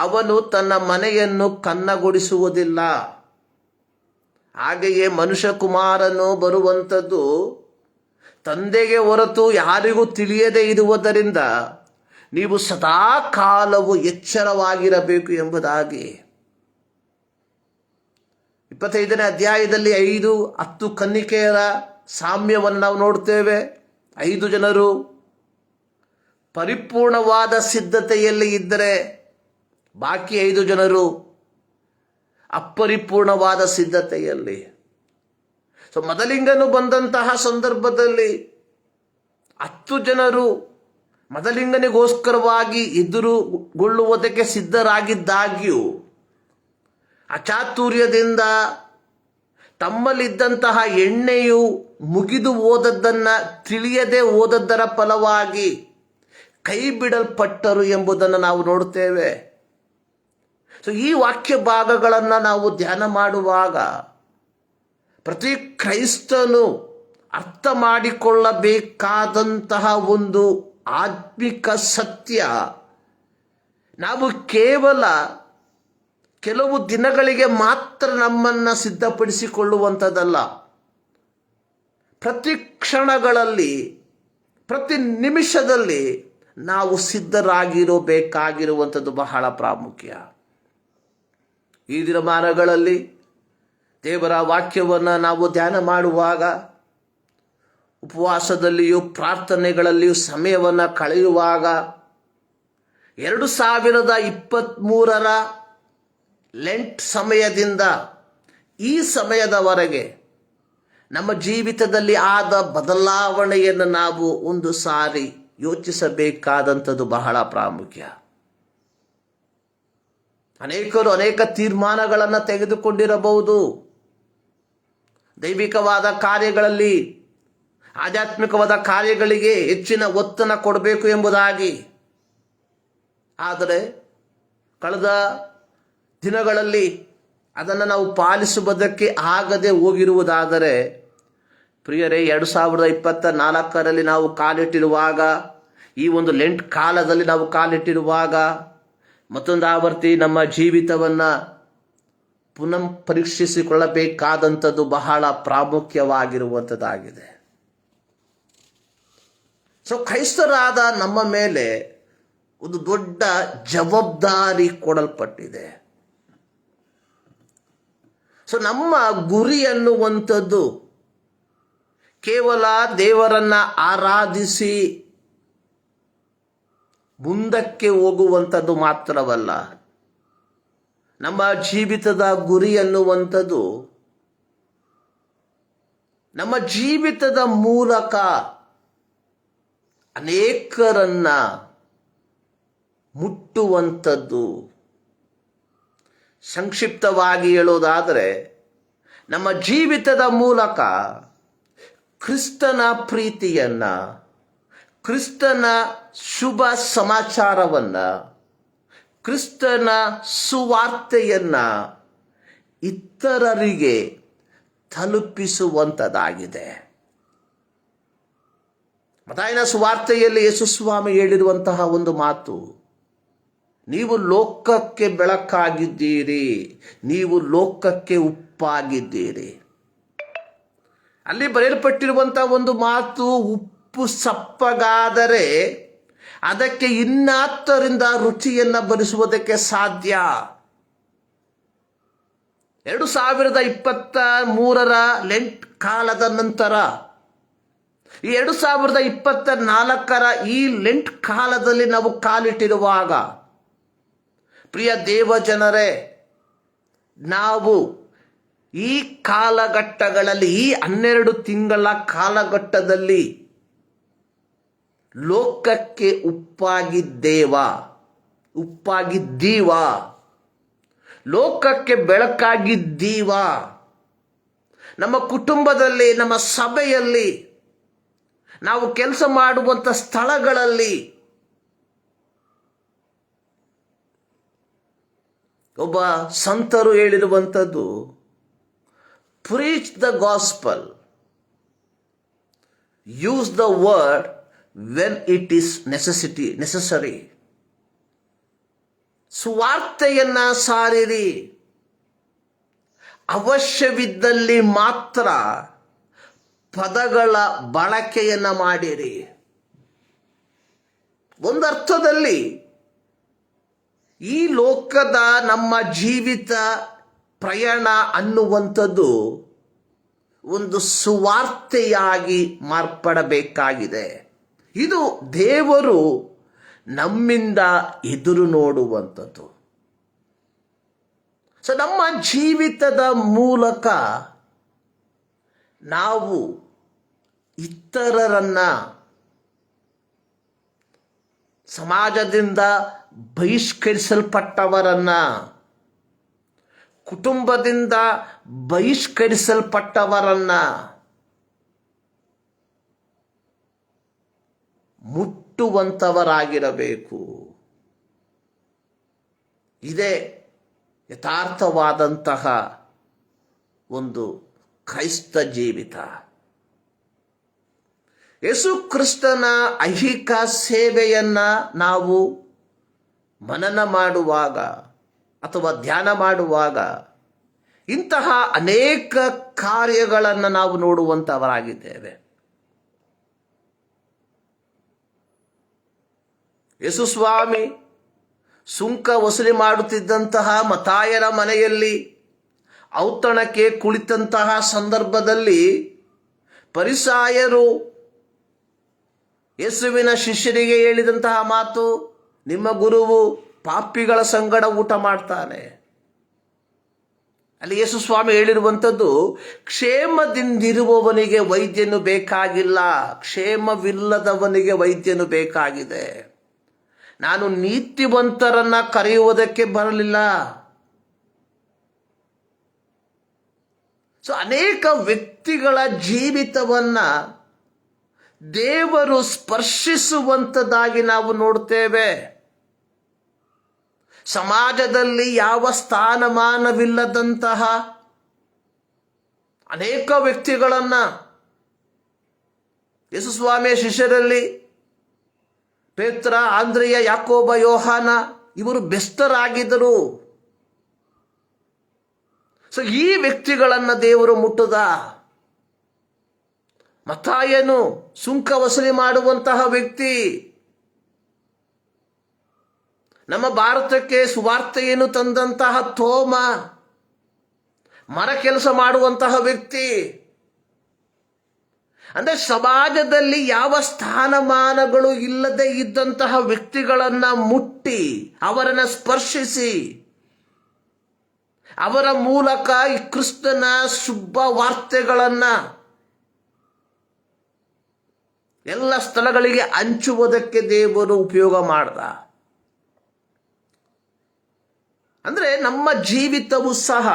ಅವನು ತನ್ನ ಮನೆಯನ್ನು ಕನ್ನಗೊಳಿಸುವುದಿಲ್ಲ. ಹಾಗೆಯೇ ಮನುಷ್ಯಕುಮಾರನು ಬರುವಂಥದ್ದು ತಂದೆಗೆ ಹೊರತು ಯಾರಿಗೂ ತಿಳಿಯದೇ ಇರುವುದರಿಂದ ನೀವು ಸದಾ ಕಾಲವು ಎಚ್ಚರವಾಗಿರಬೇಕು ಎಂಬುದಾಗಿ. 25ನೇ ಅಧ್ಯಾಯದಲ್ಲಿ 5-10 ಕನ್ನಿಕೆಯರ ಸಾಮ್ಯವನ್ನು ನಾವು ನೋಡ್ತೇವೆ. 5 ಜನರು ಪರಿಪೂರ್ಣವಾದ ಸಿದ್ಧತೆಯಲ್ಲಿ ಇದ್ದರೆ ಬಾಕಿ 5 ಜನರು ಅಪರಿಪೂರ್ಣವಾದ ಸಿದ್ಧತೆಯಲ್ಲಿ. ಸೊ ಮದಲಿಂಗನು ಬಂದಂತಹ ಸಂದರ್ಭದಲ್ಲಿ 10 ಜನರು ಮದಲಿಂಗನಿಗೋಸ್ಕರವಾಗಿ ಎದುರುಗೊಳ್ಳುವುದಕ್ಕೆ ಸಿದ್ಧರಾಗಿದ್ದಾಗ್ಯೂ ಅಚಾತುರ್ಯದಿಂದ ತಮ್ಮಲ್ಲಿದ್ದಂತಹ ಎಣ್ಣೆಯು ಮುಗಿದು ಹೋದದ್ದನ್ನು ತಿಳಿಯದೆ ಹೋದದ್ದರ ಫಲವಾಗಿ ಕೈ ಬಿಡಲ್ಪಟ್ಟರು ಎಂಬುದನ್ನು ನಾವು ನೋಡುತ್ತೇವೆ. ಸೊ ಈ ವಾಕ್ಯ ಭಾಗಗಳನ್ನು ನಾವು ಧ್ಯಾನ ಮಾಡುವಾಗ ಪ್ರತಿ ಕ್ರೈಸ್ತನು ಅರ್ಥ ಮಾಡಿಕೊಳ್ಳಬೇಕಾದಂತಹ ಒಂದು ಆತ್ಮಿಕ ಸತ್ಯ, ನಾವು ಕೇವಲ ಕೆಲವು ದಿನಗಳಿಗೆ ಮಾತ್ರ ನಮ್ಮನ್ನು ಸಿದ್ಧಪಡಿಸಿಕೊಳ್ಳುವಂಥದ್ದಲ್ಲ. ಪ್ರತಿ ಕ್ಷಣಗಳಲ್ಲಿ, ಪ್ರತಿ ನಿಮಿಷದಲ್ಲಿ ನಾವು ಸಿದ್ಧರಾಗಿರಬೇಕಾಗಿರುವಂಥದ್ದು ಬಹಳ ಪ್ರಾಮುಖ್ಯ. ಈ ದಿನಮಾನಗಳಲ್ಲಿ ದೇವರ ವಾಕ್ಯವನ್ನು ನಾವು ಧ್ಯಾನ ಮಾಡುವಾಗ, ಉಪವಾಸದಲ್ಲಿಯೂ ಪ್ರಾರ್ಥನೆಗಳಲ್ಲಿಯೂ ಸಮಯವನ್ನು ಕಳೆಯುವಾಗ 2023ರ ಲೆಂಟ್ ಸಮಯದಿಂದ ಈ ಸಮಯದವರೆಗೆ ನಮ್ಮ ಜೀವಿತದಲ್ಲಿ ಆದ ಬದಲಾವಣೆಯನ್ನು ನಾವು ಒಂದು ಸಾರಿ ಯೋಚಿಸಬೇಕಾದಂಥದ್ದು ಬಹಳ ಪ್ರಾಮುಖ್ಯ. ಅನೇಕರು ಅನೇಕ ತೀರ್ಮಾನಗಳನ್ನು ತೆಗೆದುಕೊಂಡಿರಬಹುದು. ದೈವಿಕವಾದ ಕಾರ್ಯಗಳಲ್ಲಿ, ಆಧ್ಯಾತ್ಮಿಕವಾದ ಕಾರ್ಯಗಳಿಗೆ ಹೆಚ್ಚಿನ ಒತ್ತನ್ನು ಕೊಡಬೇಕು ಎಂಬುದಾಗಿ. ಆದರೆ ಕಳೆದ ದಿನಗಳಲ್ಲಿ ಅದನ್ನು ನಾವು ಪಾಲಿಸುವುದಕ್ಕೆ ಆಗದೆ ಹೋಗಿರುವುದಾದರೆ, ಪ್ರಿಯರೇ, 2024ರಲ್ಲಿ ನಾವು ಕಾಲಿಟ್ಟಿರುವಾಗ, ಈ ಒಂದು ಲೆಂಟ್ ಕಾಲದಲ್ಲಿ ನಾವು ಕಾಲಿಟ್ಟಿರುವಾಗ ಮತ್ತೊಂದು ಆವರ್ತಿ ನಮ್ಮ ಜೀವಿತವನ್ನು ಪುನಃ ಪರೀಕ್ಷಿಸಿಕೊಳ್ಳಬೇಕಾದಂಥದ್ದು ಬಹಳ ಪ್ರಾಮುಖ್ಯವಾಗಿರುವಂಥದ್ದಾಗಿದೆ. ಸೊ ಕ್ರೈಸ್ತರಾದ ನಮ್ಮ ಮೇಲೆ ಒಂದು ದೊಡ್ಡ ಜವಾಬ್ದಾರಿ ಕೊಡಲ್ಪಟ್ಟಿದೆ. ಸೊ ನಮ್ಮ ಗುರಿ ಅನ್ನುವಂಥದ್ದು ಕೇವಲ ದೇವರನ್ನು ಆರಾಧಿಸಿ ಮುಂದಕ್ಕೆ ಹೋಗುವಂಥದ್ದು ಮಾತ್ರವಲ್ಲ. ನಮ್ಮ ಜೀವಿತದ ಗುರಿ ಅನ್ನುವಂಥದ್ದು ನಮ್ಮ ಜೀವಿತದ ಮೂಲಕ ಅನೇಕರನ್ನ ಮುಟ್ಟುವಂಥದ್ದು. ಸಂಕ್ಷಿಪ್ತವಾಗಿ ಹೇಳೋದಾದರೆ, ನಮ್ಮ ಜೀವಿತದ ಮೂಲಕ ಕ್ರಿಸ್ತನ ಪ್ರೀತಿಯನ್ನು, ಕ್ರಿಸ್ತನ ಶುಭ ಸಮಾಚಾರವನ್ನು, ಕ್ರಿಸ್ತನ ಸುವಾರ್ತೆಯನ್ನು ಇತರರಿಗೆ ತಲುಪಿಸುವಂಥದ್ದಾಗಿದೆ. ಮತ್ತಾಯನ ಸುವಾರ್ತೆಯಲ್ಲಿ ಯೇಸು ಸ್ವಾಮಿ ಹೇಳಿರುವಂತಹ ಒಂದು ಮಾತು, ನೀವು ಲೋಕಕ್ಕೆ ಬೆಳಕಾಗಿದ್ದೀರಿ, ನೀವು ಲೋಕಕ್ಕೆ ಉಪ್ಪಾಗಿದ್ದೀರಿ. ಅಲ್ಲಿ ಬರೆಯಲ್ಪಟ್ಟಿರುವಂತಹ ಒಂದು ಮಾತು, ಉಪ್ಪು ಸಪ್ಪಗಾದರೆ ಅದಕ್ಕೆ ಇನ್ನಾತ್ತರಿಂದ ರುಚಿಯನ್ನು ಬರಿಸುವುದಕ್ಕೆ ಸಾಧ್ಯ. 2023ರ ಲೆಂಟ್ ಕಾಲದ ನಂತರ ಈ 2024ರ ಈ ಲೆಂಟ್ ಕಾಲದಲ್ಲಿ ನಾವು ಕಾಲಿಟ್ಟಿರುವಾಗ, ಪ್ರಿಯ ದೇವ ಜನರೇ, ನಾವು ಈ ಕಾಲಘಟ್ಟಗಳಲ್ಲಿ, ಈ 12 ತಿಂಗಳ ಕಾಲಘಟ್ಟದಲ್ಲಿ ಲೋಕಕ್ಕೆ ಉಪ್ಪಾಗಿದ್ದೀವಾ, ಲೋಕಕ್ಕೆ ಬೆಳಕಾಗಿದ್ದೀವಾ. ನಮ್ಮ ಕುಟುಂಬದಲ್ಲಿ, ನಮ್ಮ ಸಭೆಯಲ್ಲಿ, ನಾವು ಕೆಲಸ ಮಾಡುವಂಥ ಸ್ಥಳಗಳಲ್ಲಿ ಒಬ್ಬ ಸಂತರು ಹೇಳಿರುವಂಥದ್ದು, preach the gospel, use the word when it is necessary. ಸುವಾರ್ತೆಯನ್ನ ಸಾರಿರಿ, ಅವಶ್ಯವಿದ್ದಲ್ಲಿ ಮಾತ್ರ ಪದಗಳ ಬಳಕೆಯನ್ನ ಮಾಡಿರಿ. ಒಂದರ್ಥದಲ್ಲಿ ಈ ಲೋಕದ ನಮ್ಮ ಜೀವಿತ ಪ್ರಯಾಣ ಅನ್ನುವಂಥದ್ದು ಒಂದು ಸುವಾರ್ತೆಯಾಗಿ ಮಾರ್ಪಡಬೇಕಾಗಿದೆ. ಇದು ದೇವರು ನಮ್ಮಿಂದ ಎದುರು ನೋಡುವಂಥದ್ದು. ಸೊ ನಮ್ಮ ಜೀವಿತದ ಮೂಲಕ ನಾವು ಇತರರನ್ನ, ಸಮಾಜದಿಂದ ಬಹಿಷ್ಕರಿಸಲ್ಪಟ್ಟವರನ್ನ, ಕುಟುಂಬದಿಂದ ಬಹಿಷ್ಕರಿಸಲ್ಪಟ್ಟವರನ್ನ ಮುಟ್ಟುವಂಥವರಾಗಿರಬೇಕು. ಇದೇ ಯಥಾರ್ಥವಾದಂತಹ ಒಂದು ಕ್ರೈಸ್ತ ಜೀವಿತ. ಯೇಸು ಕ್ರಿಸ್ತನ ಐಹಿಕ ಸೇವೆಯನ್ನ ನಾವು ಮನನ ಮಾಡುವಾಗ ಅಥವಾ ಧ್ಯಾನ ಮಾಡುವಾಗ ಇಂತಹ ಅನೇಕ ಕಾರ್ಯಗಳನ್ನು ನಾವು ನೋಡುವಂಥವರಾಗಿದ್ದೇವೆ. ಯೇಸು ಸ್ವಾಮಿ ಸುಂಕ ವಸೂಲಿ ಮಾಡುತ್ತಿದ್ದಂತಹ ಮತ್ತಾಯನ ಮನೆಯಲ್ಲಿ ಔತಣಕ್ಕೆ ಕುಳಿತಂತಹ ಸಂದರ್ಭದಲ್ಲಿ ಫರಿಸಾಯರು ಯೇಸುವಿನ ಶಿಷ್ಯರಿಗೆ ಹೇಳಿದಂತಹ ಮಾತು, ನಿಮ್ಮ ಗುರುವು ಪಾಪಿಗಳ ಸಂಗಡ ಊಟ ಮಾಡ್ತಾನೆ. ಅಲ್ಲಿ ಯೇಸು ಸ್ವಾಮಿ ಹೇಳಿರುವಂಥದ್ದು, ಕ್ಷೇಮದಿಂದಿರುವವನಿಗೆ ವೈದ್ಯನು ಬೇಕಾಗಿಲ್ಲ, ಕ್ಷೇಮವಿಲ್ಲದವನಿಗೆ ವೈದ್ಯನು ಬೇಕಾಗಿದೆ. ನಾನು ನೀತಿವಂತರನ್ನ ಕರೆಯುವುದಕ್ಕೆ ಬರಲಿಲ್ಲ. ಸೊ ಅನೇಕ ವ್ಯಕ್ತಿಗಳ ಜೀವಿತವನ್ನ ದೇವರು ಸ್ಪರ್ಶಿಸುವಂಥದ್ದಾಗಿ ನಾವು ನೋಡ್ತೇವೆ. ಸಮಾಜದಲ್ಲಿ ಯಾವ ಸ್ಥಾನಮಾನವಿಲ್ಲದಂತಹ ಅನೇಕ ವ್ಯಕ್ತಿಗಳನ್ನ ಯೇಸು ಸ್ವಾಮಿಯ ಶಿಷ್ಯರಲ್ಲಿ ಪೇತ್ರ, ಆಂದ್ರೆಯ, ಯಾಕೋಬ, ಯೋಹಾನ ಇವರು ಬೆಸ್ತರಾಗಿದ್ದರು. ಸೊ ಈ ವ್ಯಕ್ತಿಗಳನ್ನು ದೇವರು ಮುಟ್ಟುದ. ಮತ್ತಾಯನು ಸುಂಕ ವಸೂಲಿ ಮಾಡುವಂತಹ ವ್ಯಕ್ತಿ. ನಮ್ಮ ಭಾರತಕ್ಕೆ ಸುವಾರ್ತೆಯನ್ನು ತಂದಂತಹ ತೋಮ ಮರ ಕೆಲಸ ಮಾಡುವಂತಹ ವ್ಯಕ್ತಿ. ಅಂದ್ರೆ ಸಮಾಜದಲ್ಲಿ ಯಾವ ಸ್ಥಾನಮಾನಗಳು ಇಲ್ಲದೆ ಇದ್ದಂತಹ ವ್ಯಕ್ತಿಗಳನ್ನ ಮುಟ್ಟಿ ಅವರನ್ನ ಸ್ಪರ್ಶಿಸಿ ಅವರ ಮೂಲಕ ಈ ಕ್ರಿಸ್ತನ ಶುಭ ವಾರ್ತೆಗಳನ್ನ ಎಲ್ಲ ಸ್ಥಳಗಳಿಗೆ ಹಂಚುವುದಕ್ಕೆ ದೇವರು ಉಪಯೋಗ ಮಾಡ್ದ. ಅಂದ್ರೆ ನಮ್ಮ ಜೀವಿತವೂ ಸಹ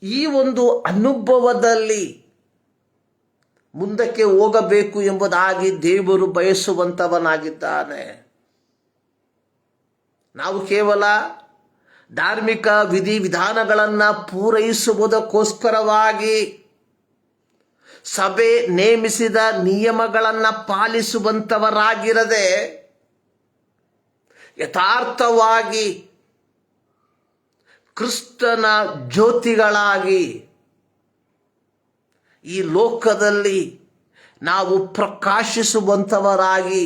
ಈ ಒಂದು ಅನುಭವದಲ್ಲಿ ಮುಂದಕ್ಕೆ ಹೋಗಬೇಕು ಎಂಬುದಾಗಿ ದೇವರು ಬಯಸುವಂತವನಾಗಿದ್ದಾನೆ. ನಾವು ಕೇವಲ ಧಾರ್ಮಿಕ ವಿಧಿವಿಧಾನಗಳನ್ನು ಪೂರೈಸುವುದಕ್ಕೋಸ್ಕರವಾಗಿ ಸಭೆ ನೇಮಿಸಿದ ನಿಯಮಗಳನ್ನು ಪಾಲಿಸುವಂತವರಾಗಿರದೆ ಯಥಾರ್ಥವಾಗಿ ಕ್ರಿಸ್ತನ ಜ್ಯೋತಿಗಳಾಗಿ ಈ ಲೋಕದಲ್ಲಿ ನಾವು ಪ್ರಕಾಶಿಸುವಂತವರಾಗಿ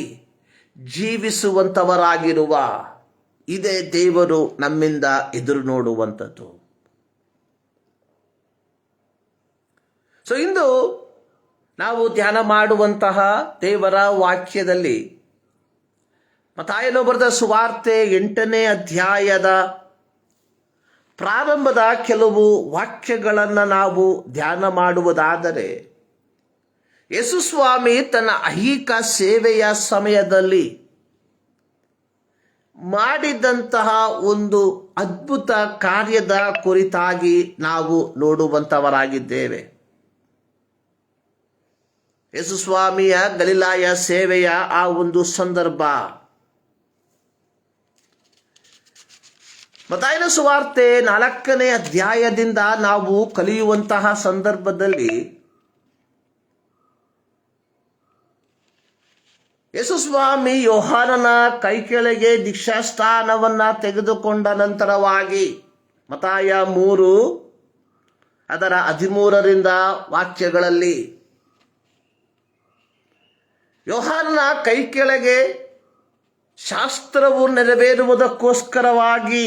ಜೀವಿಸುವಂತವರಾಗಿರುವ ಇದೇ ದೇವರು ನಮ್ಮಿಂದ ಎದುರು ನೋಡುವಂಥದ್ದು. ಸೊ ಇಂದು ನಾವು ಧ್ಯಾನ ಮಾಡುವಂತಹ ದೇವರ ವಾಕ್ಯದಲ್ಲಿ ಮತ್ತಾಯನು ಬರೆದ ಸುವಾರ್ತೆ 8ನೇ ಅಧ್ಯಾಯದ ಪ್ರಾರಂಭದ ಕೆಲವು ವಾಕ್ಯಗಳನ್ನು ನಾವು ಧ್ಯಾನ ಮಾಡುವುದಾದರೆ, ಯೇಸು ಸ್ವಾಮಿ ತನ್ನ ಐಹಿಕ ಸೇವೆಯ ಸಮಯದಲ್ಲಿ ಮಾಡಿದಂತಹ ಒಂದು ಅದ್ಭುತ ಕಾರ್ಯದ ಕುರಿತಾಗಿ ನಾವು ನೋಡುವಂತವರಾಗಿದ್ದೇವೆ. ಯೇಸು ಸ್ವಾಮಿಯ ಗಲಿಲಾಯ ಸೇವೆಯ ಆ ಒಂದು ಸಂದರ್ಭ, ಮತ್ತಾಯನ ಸುವಾರ್ತೆ 4ನೇ ಅಧ್ಯಾಯದಿಂದ ನಾವು ಕಲಿಯುವಂತಹ ಸಂದರ್ಭದಲ್ಲಿ ಯೇಸು ಸ್ವಾಮಿ ಯೋಹಾನನ ಕೈಕೆಳಗೆ ದೀಕ್ಷಾಸ್ಥಾನವನ್ನ ತೆಗೆದುಕೊಂಡ ನಂತರವಾಗಿ ಮತ್ತಾಯ 3 ಅದರ 13ರಿಂದ ವಾಕ್ಯಗಳಲ್ಲಿ ಯೋಹಾನನ ಕೈಕೆಳಗೆ ಶಾಸ್ತ್ರವು ನೆರವೇರುವುದಕ್ಕೋಸ್ಕರವಾಗಿ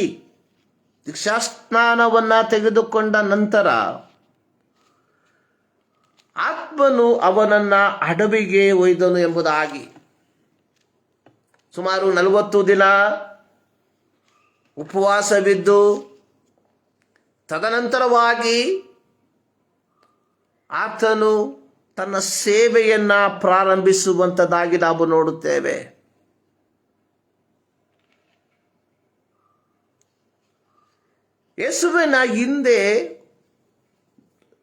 ದೀಕ್ಷಾಸ್ನಾನವನ್ನ ತೆಗೆದುಕೊಂಡ ನಂತರ ಆತ್ಮನು ಅವನನ್ನ ಅಡವಿಗೆ ಒಯ್ದನು ಎಂಬುದಾಗಿ ಸುಮಾರು 40 ದಿನ ಉಪವಾಸವಿದ್ದು ತದನಂತರವಾಗಿ ಆತನು ತನ್ನ ಸೇವೆಯನ್ನ ಪ್ರಾರಂಭಿಸುವಂಥದ್ದಾಗಿ ನಾವು ನೋಡುತ್ತೇವೆ. ಯೇಸುವಿನ ಹಿಂದೆ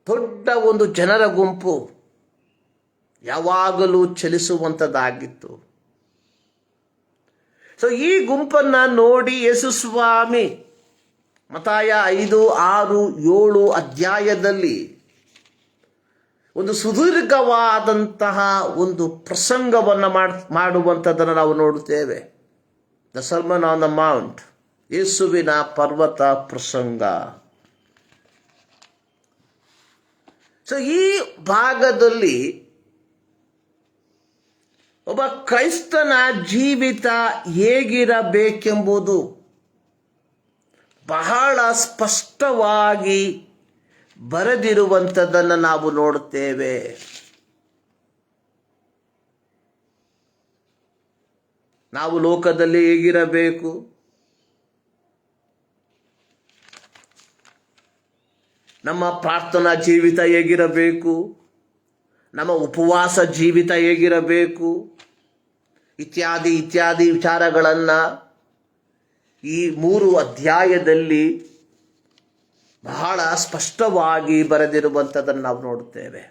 ದೊಡ್ಡ ಒಂದು ಜನರ ಗುಂಪು ಯಾವಾಗಲೂ ಚಲಿಸುವಂಥದ್ದಾಗಿತ್ತು. ಈ ಗುಂಪನ್ನು ನೋಡಿ ಯೇಸು ಸ್ವಾಮಿ ಮತ್ತಾಯ 5, 6, 7 ಅಧ್ಯಾಯದಲ್ಲಿ ಒಂದು ಸುದೀರ್ಘವಾದಂತಹ ಒಂದು ಪ್ರಸಂಗವನ್ನು ಮಾಡುವಂಥದ್ದನ್ನು ನಾವು ನೋಡುತ್ತೇವೆ. The sermon on the Mount, ಯೇಸುವಿನ ಪರ್ವತ ಪ್ರಸಂಗ. ಈ ಭಾಗದಲ್ಲಿ ಒಬ್ಬ ಕ್ರೈಸ್ತನ ಜೀವಿತ ಹೇಗಿರಬೇಕೆಂಬುದು ಬಹಳ ಸ್ಪಷ್ಟವಾಗಿ ಬರೆದಿರುವಂಥದ್ದನ್ನು ನಾವು ನೋಡುತ್ತೇವೆ. ನಾವು ಲೋಕದಲ್ಲಿ ಹೇಗಿರಬೇಕು, ನಮ್ಮ ಪ್ರಾರ್ಥನಾ ಜೀವಿತ ಹೇಗಿರಬೇಕು, ನಮ್ಮ ಉಪವಾಸ ಜೀವಿತ ಹೇಗಿರಬೇಕು, ಇತ್ಯಾದಿ ಇತ್ಯಾದಿ ವಿಚಾರಗಳನ್ನು ಈ 3 ಅಧ್ಯಾಯದಲ್ಲಿ ಬಹಳ ಸ್ಪಷ್ಟವಾಗಿ ಬರೆದಿರುವಂಥದ್ದನ್ನು ನಾವು ನೋಡುತ್ತೇವೆ.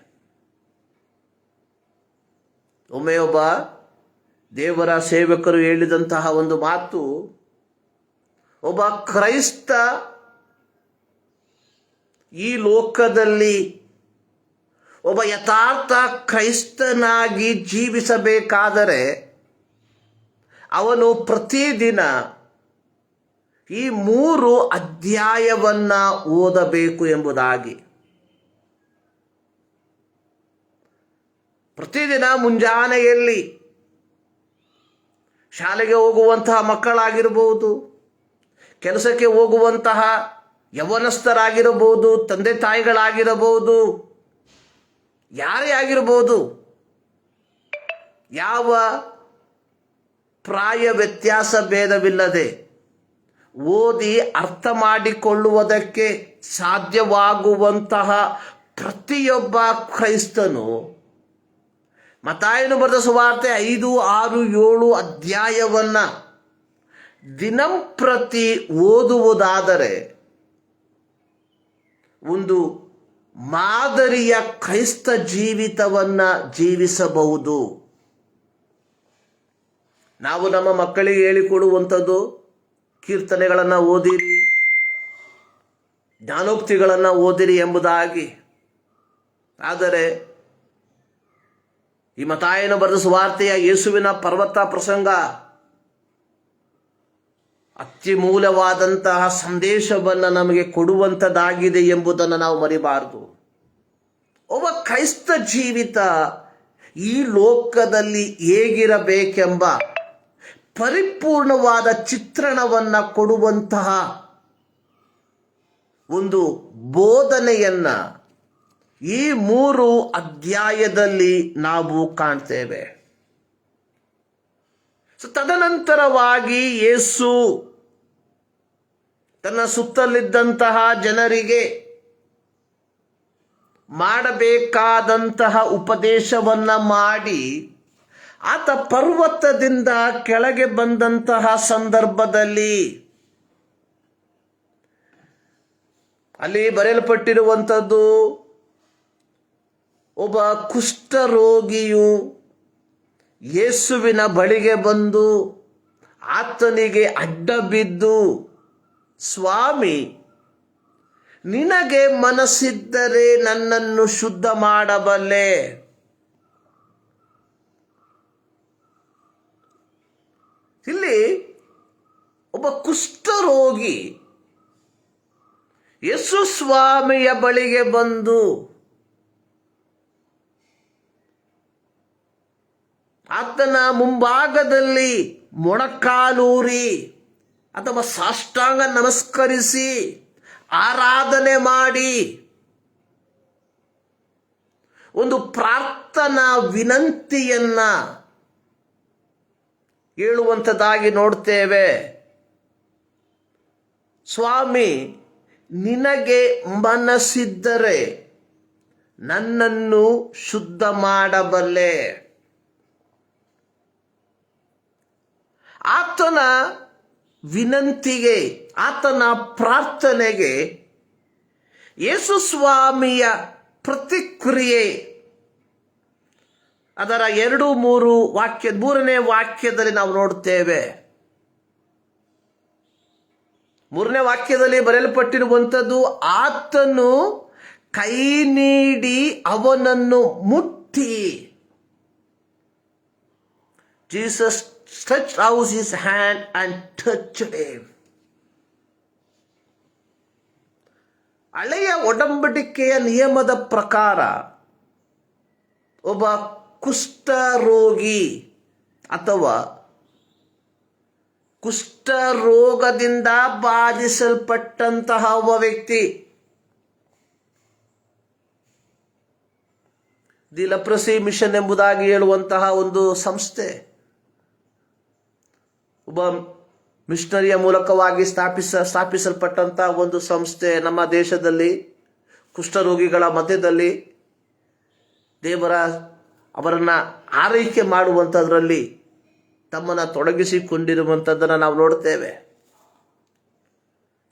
ಒಮ್ಮೆ ಒಬ್ಬ ದೇವರ ಸೇವಕರು ಹೇಳಿದಂತಹ ಒಂದು ಮಾತು, ಒಬ್ಬ ಕ್ರೈಸ್ತ ಈ ಲೋಕದಲ್ಲಿ ಒಬ್ಬ ಯಥಾರ್ಥ ಕ್ರೈಸ್ತನಾಗಿ ಜೀವಿಸಬೇಕಾದರೆ ಅವನು ಪ್ರತಿದಿನ ಈ 3 ಅಧ್ಯಾಯವನ್ನು ಓದಬೇಕು ಎಂಬುದಾಗಿ. ಪ್ರತಿದಿನ ಮುಂಜಾನೆಯಲ್ಲಿ ಶಾಲೆಗೆ ಹೋಗುವಂತಹ ಮಕ್ಕಳಾಗಿರಬಹುದು, ಕೆಲಸಕ್ಕೆ ಹೋಗುವಂತಹ ಯವನಸ್ಥರಾಗಿರಬಹುದು, ತಂದೆ ತಾಯಿಗಳಾಗಿರಬಹುದು, ಯಾರೇ ಆಗಿರಬಹುದು, ಯಾವ ಪ್ರಾಯ ವ್ಯತ್ಯಾಸ ಭೇದವಿಲ್ಲದೆ ಓದಿ ಅರ್ಥ ಮಾಡಿಕೊಳ್ಳುವುದಕ್ಕೆ ಸಾಧ್ಯವಾಗುವಂತಹ ಪ್ರತಿಯೊಬ್ಬ ಕ್ರೈಸ್ತನು ಮತ್ತಾಯನು ಬರೆದ ಸುವಾರ್ತೆ 5, 6, 7 ಅಧ್ಯಾಯವನ್ನು ದಿನಂಪ್ರತಿ ಓದುವುದಾದರೆ ಒಂದು ಮಾದರಿಯ ಕ್ರೈಸ್ತ ಜೀವಿತವನ್ನು ಜೀವಿಸಬಹುದು. ನಾವು ನಮ್ಮ ಮಕ್ಕಳಿಗೆ ಹೇಳಿಕೊಡುವಂಥದ್ದು ಕೀರ್ತನೆಗಳನ್ನು ಓದಿರಿ, ಜ್ಞಾನೋಕ್ತಿಗಳನ್ನು ಓದಿರಿ ಎಂಬುದಾಗಿ. ಆದರೆ ಈ ಮತ್ತಾಯನು ಬರೆದ ಸುವಾರ್ತೆಯ ಯೇಸುವಿನ ಪರ್ವತ ಪ್ರಸಂಗ ಅತ್ಯಮೂಲ್ಯವಾದಂತಹ ಸಂದೇಶವನ್ನು ನಮಗೆ ಕೊಡುವಂಥದ್ದಾಗಿದೆ ಎಂಬುದನ್ನು ನಾವು ಮರಿಬಾರದು. ಒಬ್ಬ ಕ್ರೈಸ್ತ ಜೀವಿತ ಈ ಲೋಕದಲ್ಲಿ ಹೇಗಿರಬೇಕೆಂಬ ಪರಿಪೂರ್ಣವಾದ ಚಿತ್ರಣವನ್ನು ಕೊಡುವಂತಹ ಒಂದು ಬೋಧನೆಯನ್ನ ಈ 3 ಅಧ್ಯಾಯದಲ್ಲಿ ನಾವು ಕಾಣ್ತೇವೆ. ತದನಂತರವಾಗಿ ಯೇಸು ತನ್ನ ಸುತ್ತಲಿದ್ದಂತಹ ಜನರಿಗೆ ಮಾಡಬೇಕಾದಂತಹ ಉಪದೇಶವನ್ನ ಮಾಡಿ ಆತ ಪರ್ವತದಿಂದ ಕೆಳಗೆ ಬಂದಂತಹ ಸಂದರ್ಭದಲ್ಲಿ ಅಲ್ಲಿ ಬರೆಯಲ್ಪಟ್ಟಿರುವಂಥದ್ದು, ಒಬ್ಬ ಕುಷ್ಠರೋಗಿಯು ಯೇಸುವಿನ ಬಳಿಗೆ ಬಂದು ಆತನಿಗೆ ಅಡ್ಡ ಬಿದ್ದು, ಸ್ವಾಮಿ, ನಿನಗೆ ಮನಸ್ಸಿದ್ದರೆ ನನ್ನನ್ನು ಶುದ್ಧ ಮಾಡಬಲ್ಲೆ. ಇಲ್ಲಿ ಒಬ್ಬ ಕುಷ್ಠರೋಗಿ ಯೇಸು ಸ್ವಾಮಿಯ ಬಳಿಗೆ ಬಂದು ಆತನ ಮುಂಭಾಗದಲ್ಲಿ ಮೊಣಕಾಲೂರಿ ಅಥವಾ ಸಾಷ್ಟಾಂಗ ನಮಸ್ಕರಿಸಿ ಆರಾಧನೆ ಮಾಡಿ ಒಂದು ಪ್ರಾರ್ಥನಾ ವಿನಂತಿಯನ್ನ ಹೇಳುವಂಥದ್ದಾಗಿ ನೋಡ್ತೇವೆ. ಸ್ವಾಮಿ, ನಿನಗೆ ಮನಸ್ಸಿದ್ದರೆ ನನ್ನನ್ನು ಶುದ್ಧ ಮಾಡಬಲ್ಲೆ. ಆತನ ವಿನಂತಿಗೆ, ಆತನ ಪ್ರಾರ್ಥನೆಗೆ ಯೇಸು ಸ್ವಾಮಿಯ ಪ್ರತಿಕ್ರಿಯೆ ಅದರ 3ನೇ ವಾಕ್ಯದಲ್ಲಿ ನಾವು ನೋಡ್ತೇವೆ. 3ನೇ ವಾಕ್ಯದಲ್ಲಿ ಬರೆಯಲ್ಪಟ್ಟಿರುವಂಥದ್ದು, ಆತನು ಕೈ ನೀಡಿ ಅವನನ್ನು ಮುಟ್ಟಿ, Jesus stretched out his hand and touched him. ಹಳೆಯ ಒಡಂಬಡಿಕೆಯ ನಿಯಮದ ಪ್ರಕಾರ ಒಬ್ಬ ಕುಷ್ಠರೋಗಿ ಅಥವಾ ಕುಷ್ಠರೋಗದಿಂದ ಬಾಧಿಸಲ್ಪಟ್ಟಂತಹ ಒಬ್ಬ ವ್ಯಕ್ತಿ, ದಿ ಲೆಪ್ರಸಿ ಮಿಷನ್ ಎಂಬುದಾಗಿ ಹೇಳುವಂತಹ ಒಂದು ಸಂಸ್ಥೆ, ಒಬ್ಬ ಮಿಷನರಿಯ ಮೂಲಕವಾಗಿ ಸ್ಥಾಪಿಸಲ್ಪಟ್ಟಂತಹ ಒಂದು ಸಂಸ್ಥೆ ನಮ್ಮ ದೇಶದಲ್ಲಿ ಕುಷ್ಠರೋಗಿಗಳ ಮಧ್ಯದಲ್ಲಿ ಅವರನ್ನು ಆರೈಕೆ ಮಾಡುವಂಥದ್ರಲ್ಲಿ ತಮ್ಮನ್ನು ತೊಡಗಿಸಿಕೊಂಡಿರುವಂಥದ್ದನ್ನು ನಾವು ನೋಡ್ತೇವೆ.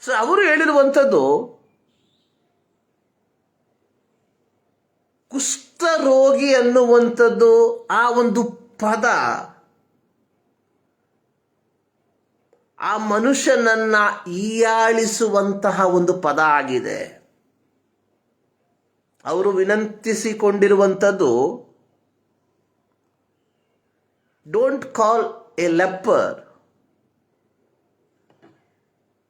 ಸೊ ಅವರು ಹೇಳಿರುವಂಥದ್ದು, ಕುಷ್ಠರೋಗಿ ಅನ್ನುವಂಥದ್ದು ಆ ಒಂದು ಪದ ಆ ಮನುಷ್ಯನನ್ನ ಹೀಯಾಳಿಸುವಂತಹ ಒಂದು ಪದ ಆಗಿದೆ. ಅವರು ವಿನಂತಿಸಿಕೊಂಡಿರುವಂಥದ್ದು, ಡೋಂಟ್ ಕಾಲ್ ಎ ಲೆಪರ್.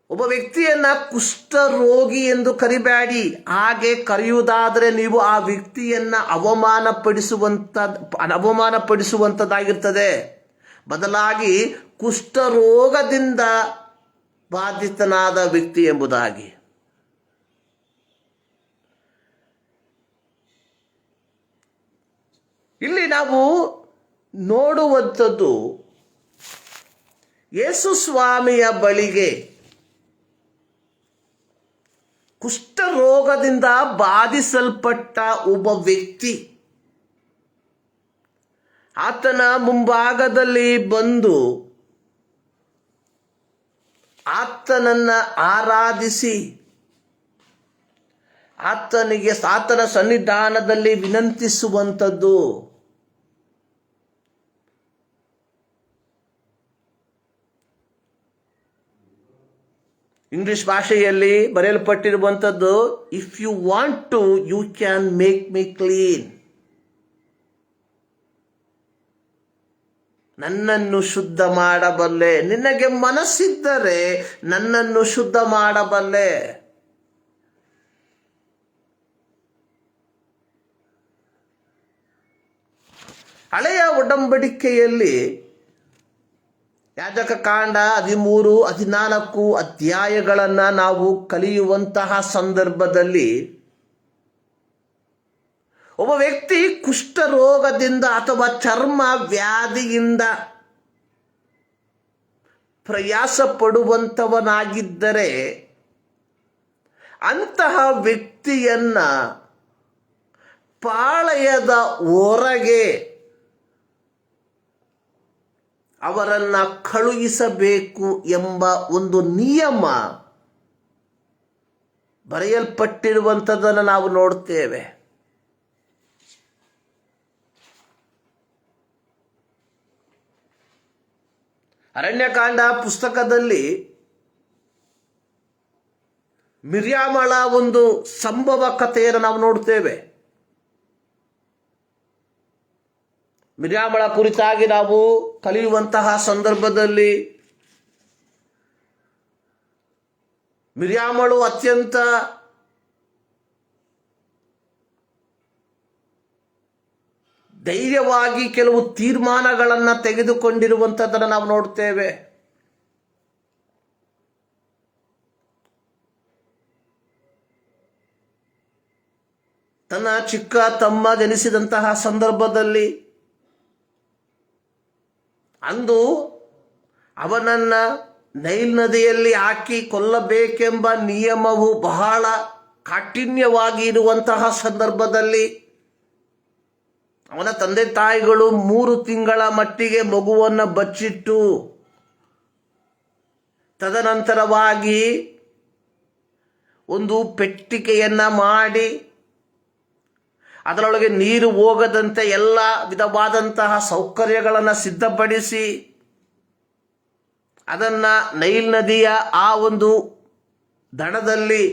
ಒಬ್ಬ ವ್ಯಕ್ತಿಯನ್ನ ಕುಷ್ಠರೋಗಿ ಎಂದು ಕರಿಬೇಡಿ. ಹಾಗೆ ಕರೆಯುವುದಾದರೆ ನೀವು ಆ ವ್ಯಕ್ತಿಯನ್ನ ಅವಮಾನಪಡಿಸುವಂಥದ್ದಾಗಿರ್ತದೆ. ಬದಲಾಗಿ ಕುಷ್ಠರೋಗದಿಂದ ಬಾಧಿತನಾದ ವ್ಯಕ್ತಿ ಎಂಬುದಾಗಿ. ಇಲ್ಲಿ ನಾವು ನೋಡುವಂಥದ್ದು, ಯೇಸು ಸ್ವಾಮಿಯ ಬಳಿಗೆ ಕುಷ್ಠರೋಗದಿಂದ ಬಾಧಿಸಲ್ಪಟ್ಟ ಒಬ್ಬ ವ್ಯಕ್ತಿ ಆತನ ಮುಂಭಾಗದಲ್ಲಿ ಬಂದು ಆತನನ್ನ ಆರಾಧಿಸಿ ಆತನ ಸನ್ನಿಧಾನದಲ್ಲಿ ವಿನಂತಿಸುವಂಥದ್ದು. ಇಂಗ್ಲಿಷ್ ಭಾಷೆಯಲ್ಲಿ ಬರೆಯಲ್ಪಟ್ಟಿರುವಂಥದ್ದು, if you want to you can make me clean. ನನ್ನನ್ನು ಶುದ್ಧ ಮಾಡಬಲ್ಲೆ, ನಿನಗೆ ಮನಸ್ಸಿದ್ದರೆ ನನ್ನನ್ನು ಶುದ್ಧ ಮಾಡಬಲ್ಲೆ. ಹಳೆಯ ಒಡಂಬಡಿಕೆಯಲ್ಲಿ ಯಾಜಕ ಕಾಂಡ 13, 14 ಅಧ್ಯಾಯಗಳನ್ನು ನಾವು ಕಲಿಯುವಂತಹ ಸಂದರ್ಭದಲ್ಲಿ ಒಬ್ಬ ವ್ಯಕ್ತಿ ಕುಷ್ಠರೋಗದಿಂದ ಅಥವಾ ಚರ್ಮ ವ್ಯಾಧಿಯಿಂದ ಪ್ರಯಾಸ ಪಡುವಂಥವನಾಗಿದ್ದರೆ ಅಂತಹ ವ್ಯಕ್ತಿಯನ್ನ ಪಾಳೆಯದ ಹೊರಗೆ ಅವರನ್ನ ಕಳುಹಿಸಬೇಕು ಎಂಬ ಒಂದು ನಿಯಮ ಬರೆಯಲ್ಪಟ್ಟಿರುವಂಥದ್ದನ್ನು ನಾವು ನೋಡ್ತೇವೆ. ಅರಣ್ಯಕಾಂಡ ಪುಸ್ತಕದಲ್ಲಿ ಮಿರ್ಯಾಮಳ ಒಂದು ಸಂಭವ ಕಥೆಯನ್ನು ನಾವು ನೋಡ್ತೇವೆ. ಮಿರ್ಯಾಮಳ ಕುರಿತಾಗಿ ನಾವು ಕಲಿಯುವಂತಹ ಸಂದರ್ಭದಲ್ಲಿ ಮಿರ್ಯಾಮಳು ಅತ್ಯಂತ ಧೈರ್ಯವಾಗಿ ಕೆಲವು ತೀರ್ಮಾನಗಳನ್ನು ತೆಗೆದುಕೊಂಡಿರುವಂಥದ್ದನ್ನು ನಾವು ನೋಡ್ತೇವೆ. ತನ್ನ ಚಿಕ್ಕ ತಮ್ಮ ಜನಿಸಿದಂತಹ ಸಂದರ್ಭದಲ್ಲಿ ಅಂದು ಅವನನ್ನು ನೈಲ್ ನದಿಯಲ್ಲಿ ಹಾಕಿ ಕೊಲ್ಲಬೇಕೆಂಬ ನಿಯಮವು ಬಹಳ ಕಾಠಿಣ್ಯವಾಗಿ ಇರುವಂತಹ ಸಂದರ್ಭದಲ್ಲಿ ಅವನ ತಂದೆ ತಾಯಿಗಳು 3 ತಿಂಗಳ ಮಟ್ಟಿಗೆ ಮಗುವನ್ನು ಬಚ್ಚಿಟ್ಟು ತದನಂತರವಾಗಿ ಒಂದು ಪೆಟ್ಟಿಗೆಯನ್ನು ಮಾಡಿ ಅದರೊಳಗೆ ನೀರು ಹೋಗದಂತೆ ಎಲ್ಲ ವಿಧವಾದಂತಹ ಸೌಕರ್ಯಗಳನ್ನು ಸಿದ್ಧಪಡಿಸಿ ಅದನ್ನು ನೈಲ್ ನದಿಯ ಆ ಒಂದು ದಡದಲ್ಲಿ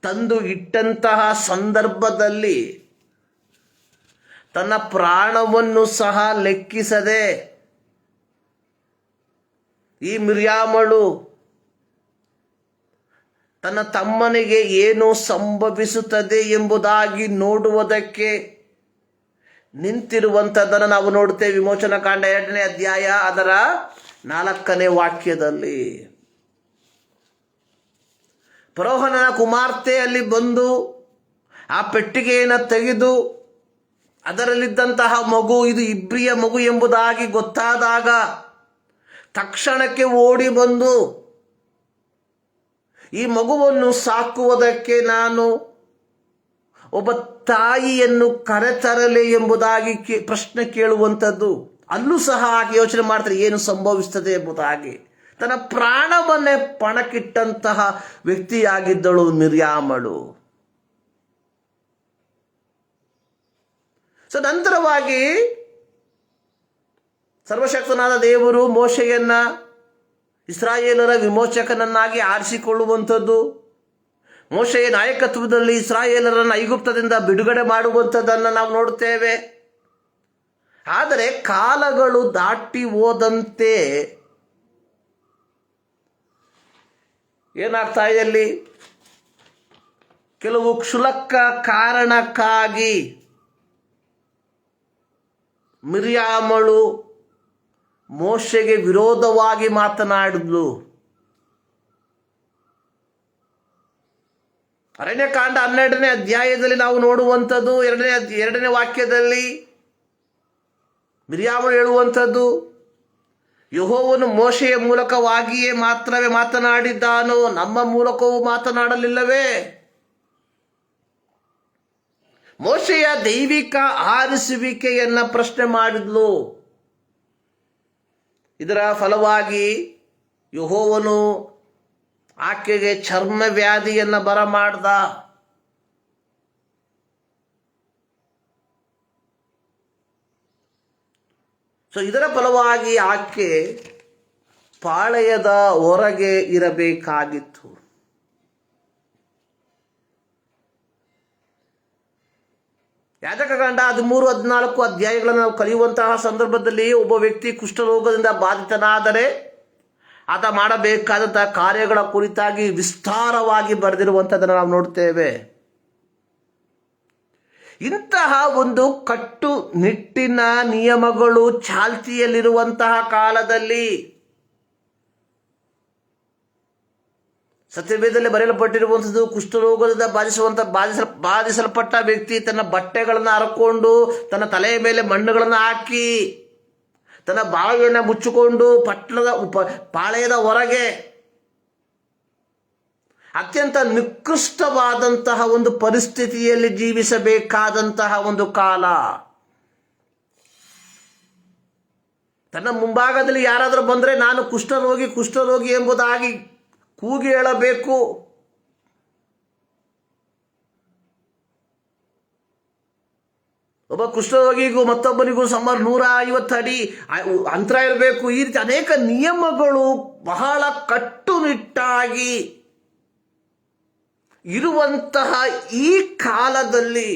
ತಂದು ಇಟ್ಟಂತಹ ಸಂದರ್ಭದಲ್ಲಿ ತನ್ನ ಪ್ರಾಣವನ್ನು ಸಹ ಲೆಕ್ಕಿಸದೆ ಈ ಮಿರ್ಯಾಮಳು ತನ್ನ ತಮ್ಮನಿಗೆ ಏನು ಸಂಭವಿಸುತ್ತದೆ ಎಂಬುದಾಗಿ ನೋಡುವುದಕ್ಕೆ ನಿಂತಿರುವಂಥದ್ದನ್ನು ನಾವು ನೋಡುತ್ತೇವೆ. ವಿಮೋಚನಕಾಂಡ 2ನೇ ಅಧ್ಯಾಯ ಅದರ 4ನೇ ವಾಕ್ಯದಲ್ಲಿ ಫರೋಹನ ಕುಮಾರ್ತೆ ಅಲ್ಲಿ ಬಂದು ಆ ಪೆಟ್ಟಿಗೆಯನ್ನು ತೆಗೆದು ಅದರಲ್ಲಿದ್ದಂತಹ ಮಗು ಇದು ಇಬ್ರಿಯ ಮಗು ಎಂಬುದಾಗಿ ಗೊತ್ತಾದಾಗ ತಕ್ಷಣಕ್ಕೆ ಓಡಿ ಬಂದು ಈ ಮಗುವನ್ನು ಸಾಕುವುದಕ್ಕೆ ನಾನು ಒಬ್ಬ ತಾಯಿಯನ್ನು ಕರೆತರಲೆ ಎಂಬುದಾಗಿ ಪ್ರಶ್ನೆ ಕೇಳುವಂಥದ್ದು. ಅಲ್ಲೂ ಸಹ ಆಕೆ ಯೋಚನೆ ಮಾಡ್ತಾರೆ ಏನು ಸಂಭವಿಸ್ತದೆ ಎಂಬುದಾಗಿ. ತನ್ನ ಪ್ರಾಣವನ್ನೇ ಪಣಕ್ಕಿಟ್ಟಂತಹ ವ್ಯಕ್ತಿಯಾಗಿದ್ದಳು ಮಿರ್ಯಾಮಳು. ನಂತರವಾಗಿ ಸರ್ವಶಕ್ತನಾದ ದೇವರು ಮೋಶೆಯನ್ನ ಇಸ್ರಾಯೇಲರ ವಿಮೋಚಕನನ್ನಾಗಿ ಆರಿಸಿಕೊಳ್ಳುವಂಥದ್ದು, ಮೋಶೆಯ ನಾಯಕತ್ವದಲ್ಲಿ ಇಸ್ರಾಯೇಲರನ್ನು ಐಗುಪ್ತದಿಂದ ಬಿಡುಗಡೆ ಮಾಡುವಂಥದ್ದನ್ನು ನಾವು ನೋಡುತ್ತೇವೆ. ಆದರೆ ಕಾಲಗಳು ದಾಟಿ ಹೋದಂತೆ ಏನಾಗ್ತಾ ಇದೆ ಅಲ್ಲಿ, ಕೆಲವು ಕ್ಷುಲ್ಲಕ ಕಾರಣಕ್ಕಾಗಿ ಮಿರ್ಯಾಮಳು ಮೋಶೆಗೆ ವಿರೋಧವಾಗಿ ಮಾತನಾಡಿದ್ಲು. ಅರಣ್ಯಕಾಂಡ 12ನೇ ಅಧ್ಯಾಯದಲ್ಲಿ ನಾವು ನೋಡುವಂಥದ್ದು 2ನೇ ವಾಕ್ಯದಲ್ಲಿ ಮಿರ್ಯಾಮಳು ಹೇಳುವಂಥದ್ದು, ಯೆಹೋವನು ಮೋಶೆಯ ಮೂಲಕವಾಗಿಯೇ ಮಾತ್ರವೇ ಮಾತನಾಡಿದ್ದಾನೋ, ನಮ್ಮ ಮೂಲಕವೂ ಮಾತನಾಡಲಿಲ್ಲವೇ? ಮೋಶೆಯ ದೈವಿಕ ಆರಿಸುವಿಕೆಯನ್ನ ಪ್ರಶ್ನೆ ಮಾಡಿದ್ಲು. ಇದರ ಫಲವಾಗಿ ಯೆಹೋವನು ಆಕೆಗೆ ಚರ್ಮ ವ್ಯಾಧಿಯನ್ನು ಬರಮಾಡ್ದ. ಇದರ ಫಲವಾಗಿ ಆಕೆ ಪಾಳೆಯದ ಹೊರಗೆ ಇರಬೇಕಾಗಿತ್ತು. ಯಾಜಕಕಾಂಡ 13-14 ಅಧ್ಯಾಯಗಳನ್ನು ನಾವು ಕಲಿಯುವಂತಹ ಸಂದರ್ಭದಲ್ಲಿ ಒಬ್ಬ ವ್ಯಕ್ತಿ ಕುಷ್ಠರೋಗದಿಂದ ಬಾಧಿತನಾದರೆ ಆತ ಮಾಡಬೇಕಾದಂತಹ ಕಾರ್ಯಗಳ ಕುರಿತಾಗಿ ವಿಸ್ತಾರವಾಗಿ ಬರೆದಿರುವಂಥದ್ದನ್ನು ನಾವು ನೋಡ್ತೇವೆ. ಇಂತಹ ಒಂದು ಕಟ್ಟುನಿಟ್ಟಿನ ನಿಯಮಗಳು ಚಾಲ್ತಿಯಲ್ಲಿರುವಂತಹ ಕಾಲದಲ್ಲಿ ಸತ್ಯವೇದದಲ್ಲಿ ಬರೆಯಲ್ಪಟ್ಟಿರುವಂಥದ್ದು, ಕುಷ್ಠರೋಗದಿಂದ ಬಾಧಿಸಲ್ಪಟ್ಟ ವ್ಯಕ್ತಿ ತನ್ನ ಬಟ್ಟೆಗಳನ್ನು ಹರಕೊಂಡು ತನ್ನ ತಲೆಯ ಮೇಲೆ ಮಣ್ಣುಗಳನ್ನು ಹಾಕಿ ತನ್ನ ಬಾಯಿಯನ್ನು ಮುಚ್ಚಿಕೊಂಡು ಪಾಳೆಯದ ಹೊರಗೆ ಅತ್ಯಂತ ನಿಕೃಷ್ಟವಾದಂತಹ ಒಂದು ಪರಿಸ್ಥಿತಿಯಲ್ಲಿ ಜೀವಿಸಬೇಕಾದಂತಹ ಒಂದು ಕಾಲ. ತನ್ನ ಮುಂಭಾಗದಲ್ಲಿ ಯಾರಾದರೂ ಬಂದರೆ ನಾನು ಕುಷ್ಠರೋಗಿ ಎಂಬುದಾಗಿ ಕೂಗಿ ಹೇಳಬೇಕು. ಒಬ್ಬ ಕುಷ್ಠರೋಗಿಗೂ ಮತ್ತೊಬ್ಬನಿಗೂ ಸುಮಾರು 150 ಅಡಿ ಅಂತರ ಇರಬೇಕು. ಈ ರೀತಿ ಅನೇಕ ನಿಯಮಗಳು ಬಹಳ ಕಟ್ಟುನಿಟ್ಟಾಗಿ ಇರುವಂತಹ ಈ ಕಾಲದಲ್ಲಿ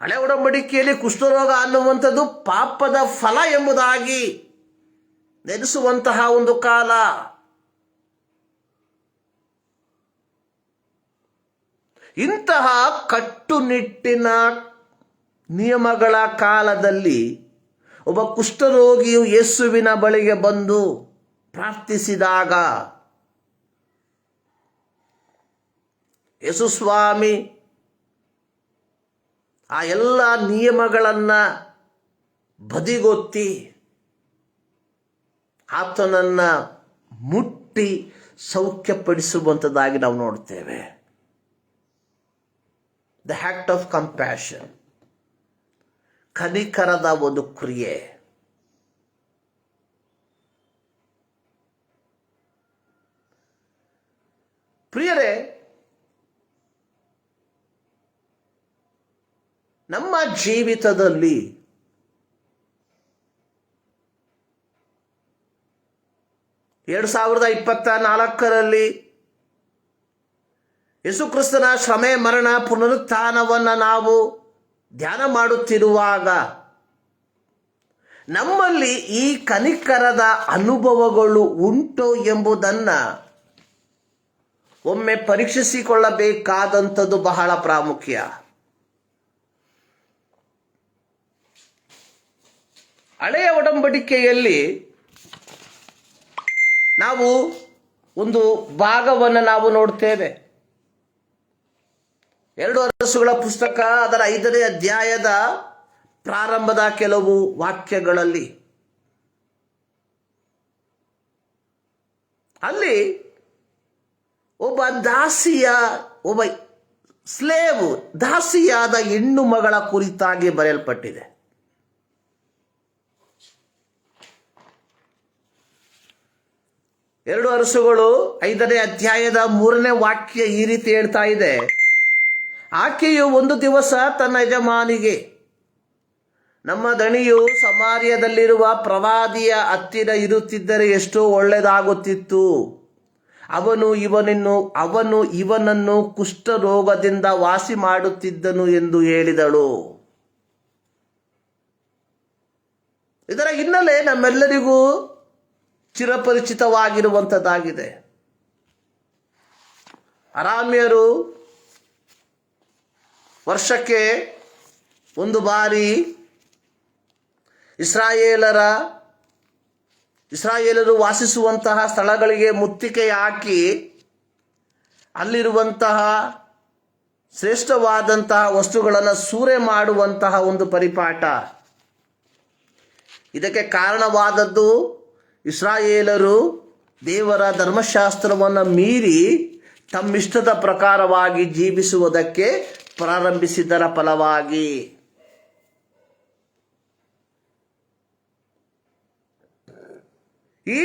ಹಳೆ ಒಡಂಬಡಿಕೆಯಲ್ಲಿ ಕುಷ್ಠರೋಗ ಅನ್ನುವಂಥದ್ದು ಪಾಪದ ಫಲ ಎಂಬುದಾಗಿ ನೆನೆಸುವಂತಹ ಒಂದು ಕಾಲ. ಇಂತಹ ಕಟ್ಟುನಿಟ್ಟಿನ ನಿಯಮಗಳ ಕಾಲದಲ್ಲಿ ಒಬ್ಬ ಕುಷ್ಠರೋಗಿಯು ಯೇಸುವಿನ ಬಳಿಗೆ ಬಂದು ಪ್ರಾರ್ಥಿಸಿದಾಗ ಯೇಸು ಸ್ವಾಮಿ ಆ ಎಲ್ಲ ನಿಯಮಗಳನ್ನು ಬದಿಗೊತ್ತಿ ಆತನನ್ನ ಮುಟ್ಟಿ ಸೌಖ್ಯಪಡಿಸುವಂಥದ್ದಾಗಿ ನಾವು ನೋಡ್ತೇವೆ. ದ ಆಕ್ಟ್ ಆಫ್ ಕಂಪ್ಯಾಷನ್, ಕನಿಕರದ ಒಂದು ಕ್ರಿಯೆ. ಪ್ರಿಯರೇ, ನಮ್ಮ ಜೀವಿತದಲ್ಲಿ ಎರಡು 2024 ಯೇಸುಕ್ರಿಸ್ತನ ಶ್ರಮೆ, ಮರಣ, ಪುನರುತ್ಥಾನವನ್ನು ನಾವು ಧ್ಯಾನ ಮಾಡುತ್ತಿರುವಾಗ ನಮ್ಮಲ್ಲಿ ಈ ಕನಿಕರದ ಅನುಭವಗಳು ಉಂಟು ಎಂಬುದನ್ನು ಒಮ್ಮೆ ಪರೀಕ್ಷಿಸಿಕೊಳ್ಳಬೇಕಾದಂಥದ್ದು ಬಹಳ ಪ್ರಾಮುಖ್ಯ. ಹಳೆಯ ಒಡಂಬಡಿಕೆಯಲ್ಲಿ ನಾವು ಒಂದು ಭಾಗವನ್ನು ನಾವು ನೋಡ್ತೇವೆ. 2 ಅರಸುಗಳ ಪುಸ್ತಕ ಅದರ 5ನೇ ಅಧ್ಯಾಯದ ಪ್ರಾರಂಭದ ಕೆಲವು ವಾಕ್ಯಗಳಲ್ಲಿ ಅಲ್ಲಿ ಒಬ್ಬ ದಾಸಿಯಾದ ಹೆಣ್ಣು ಮಗಳ ಕುರಿತಾಗಿ ಬರೆಯಲ್ಪಟ್ಟಿದೆ. 2 ಅರಸುಗಳು 5ನೇ ಅಧ್ಯಾಯದ 3ನೇ ವಾಕ್ಯ ಈ ರೀತಿ ಹೇಳ್ತಾ ಇದೆ: ಆಕೆಯು ಒಂದು ದಿವಸ ತನ್ನ ಯಜಮಾನಿಗೆ, ನಮ್ಮ ದಣಿಯು ಸಮಾರ್ಯದಲ್ಲಿರುವ ಪ್ರವಾದಿಯ ಹತ್ತಿರ ಇರುತ್ತಿದ್ದರೆ ಎಷ್ಟೋ ಒಳ್ಳೆಯದಾಗುತ್ತಿತ್ತು. ಅವನು ಇವನನ್ನು ಕುಷ್ಠರೋಗದಿಂದ ವಾಸಿ ಮಾಡುತ್ತಿದ್ದನು ಎಂದು ಹೇಳಿದಳು. ಇದರ ಹಿನ್ನೆಲೆ ನಮ್ಮೆಲ್ಲರಿಗೂ ಚಿರಪರಿಚಿತವಾಗಿರುವಂಥದ್ದಾಗಿದೆ. ಅರಾಮ್ಯರು ವರ್ಷಕ್ಕೆ ಒಂದು ಬಾರಿ ಇಸ್ರಾಯೇಲರು ವಾಸಿಸುವಂತಹ ಸ್ಥಳಗಳಿಗೆ ಮುತ್ತಿಗೆ ಹಾಕಿ ಅಲ್ಲಿರುವಂತಹ ಶ್ರೇಷ್ಠವಾದಂತಹ ವಸ್ತುಗಳನ್ನು ಸೂರೆ ಮಾಡುವಂತಹ ಒಂದು ಪರಿಪಾಠ. ಇದಕ್ಕೆ ಕಾರಣವಾದದ್ದು ಇಸ್ರಾಯೇಲರು ದೇವರ ಧರ್ಮಶಾಸ್ತ್ರವನ್ನು ಮೀರಿ ತಮ್ಮಿಷ್ಟದ ಪ್ರಕಾರವಾಗಿ ಜೀವಿಸುವುದಕ್ಕೆ ಪ್ರಾರಂಭಿಸಿದರ ಫಲವಾಗಿ. ಈ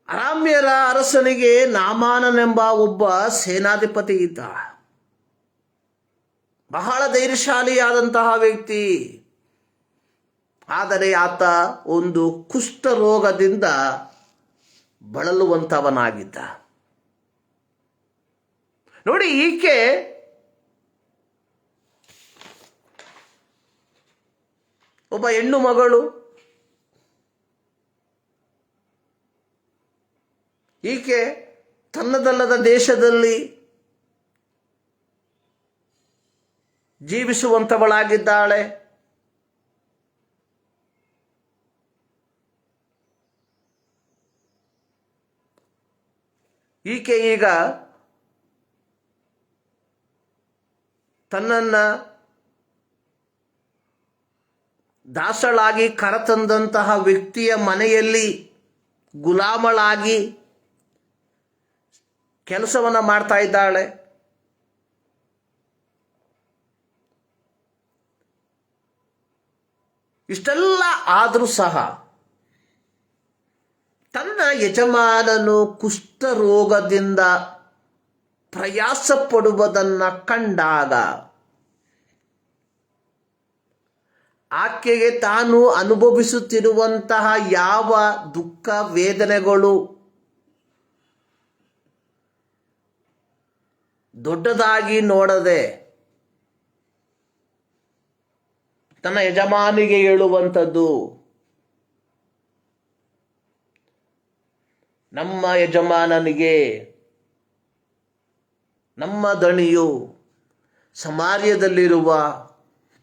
ಅರಾಮ್ಯರ ಅರಸನಿಗೆ ನಾಮಾನನೆಂಬ ಒಬ್ಬ ಸೇನಾಧಿಪತಿ ಇದ್ದ. ಬಹಳ ಧೈರ್ಯಶಾಲಿಯಾದಂತಹ ವ್ಯಕ್ತಿ. ಆದರೆ ಆತ ಒಂದು ಕುಷ್ಠರೋಗದಿಂದ ಬಳಲುವಂತವನಾಗಿದ್ದ. ನೋಡಿ, ಈಕೆ ಒಬ್ಬ ಹೆಣ್ಣು ಮಗಳು. ಈಕೆ ತನ್ನದಲ್ಲದ ದೇಶದಲ್ಲಿ ಜೀವಿಸುವಂಥವಳಾಗಿದ್ದಾಳೆ. ಈಕೆ ಈಗ ತನ್ನನ್ನು ದಾಸಳಾಗಿ ಕರೆತಂದಂತಹ ವ್ಯಕ್ತಿಯ ಮನೆಯಲ್ಲಿ ಗುಲಾಮಳಾಗಿ ಕೆಲಸವನ್ನು ಮಾಡ್ತಾ ಇದ್ದಾಳೆ. ಇಷ್ಟೆಲ್ಲ ಆದರೂ ಸಹ ತನ್ನ ಯಜಮಾನನು ಕುಷ್ಠರೋಗದಿಂದ ಪ್ರಯಾಸ ಪಡುವುದನ್ನು ಕಂಡಾಗ ಆಕೆಗೆ ತಾನು ಅನುಭವಿಸುತ್ತಿರುವಂತಹ ಯಾವ ದುಃಖ ವೇದನೆಗಳು ದೊಡ್ಡದಾಗಿ ನೋಡದೆ ತನ್ನ ಯಜಮಾನಿಗೆ ಹೇಳುವಂಥದ್ದು, ನಮ್ಮ ಯಜಮಾನನಿಗೆ ನಮ್ಮ ದಣಿಯು ಸಮಾರ್ಯದಲ್ಲಿರುವ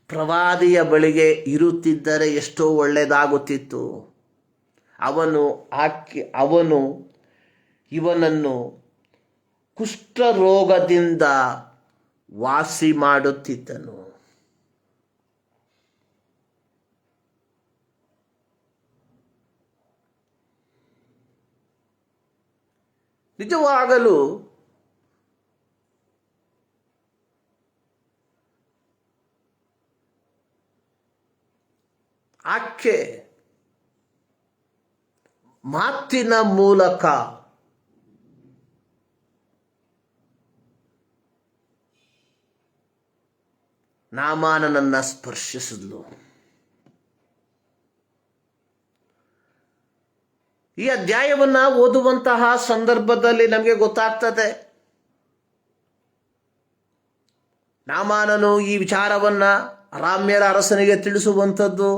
ಪ್ರವಾದಿಯ ಬಳಿಗೆ ಇರುತ್ತಿದ್ದರೆ ಎಷ್ಟೋ ಒಳ್ಳೆಯದಾಗುತ್ತಿತ್ತು. ಅವನು ಇವನನ್ನು ಕುಷ್ಠರೋಗದಿಂದ ವಾಸಿ ಮಾಡುತ್ತಿದ್ದನು. ನಿಜವಾಗಲೂ ಆಕೆ ಮಾತಿನ ಮೂಲಕ ನಾಮಾನನನ್ನ ಸ್ಪರ್ಶಿಸಿದ್ಲು. ಈ ಅಧ್ಯಾಯವನ್ನ ಓದುವಂತಹ ಸಂದರ್ಭದಲ್ಲಿ ನಮಗೆ ಗೊತ್ತಾಗ್ತದೆ, ನಾಮಾನನು ಈ ವಿಚಾರವನ್ನ ಅರಾಮ್ಯರ ಅರಸನಿಗೆ ತಿಳಿಸುವಂಥದ್ದು.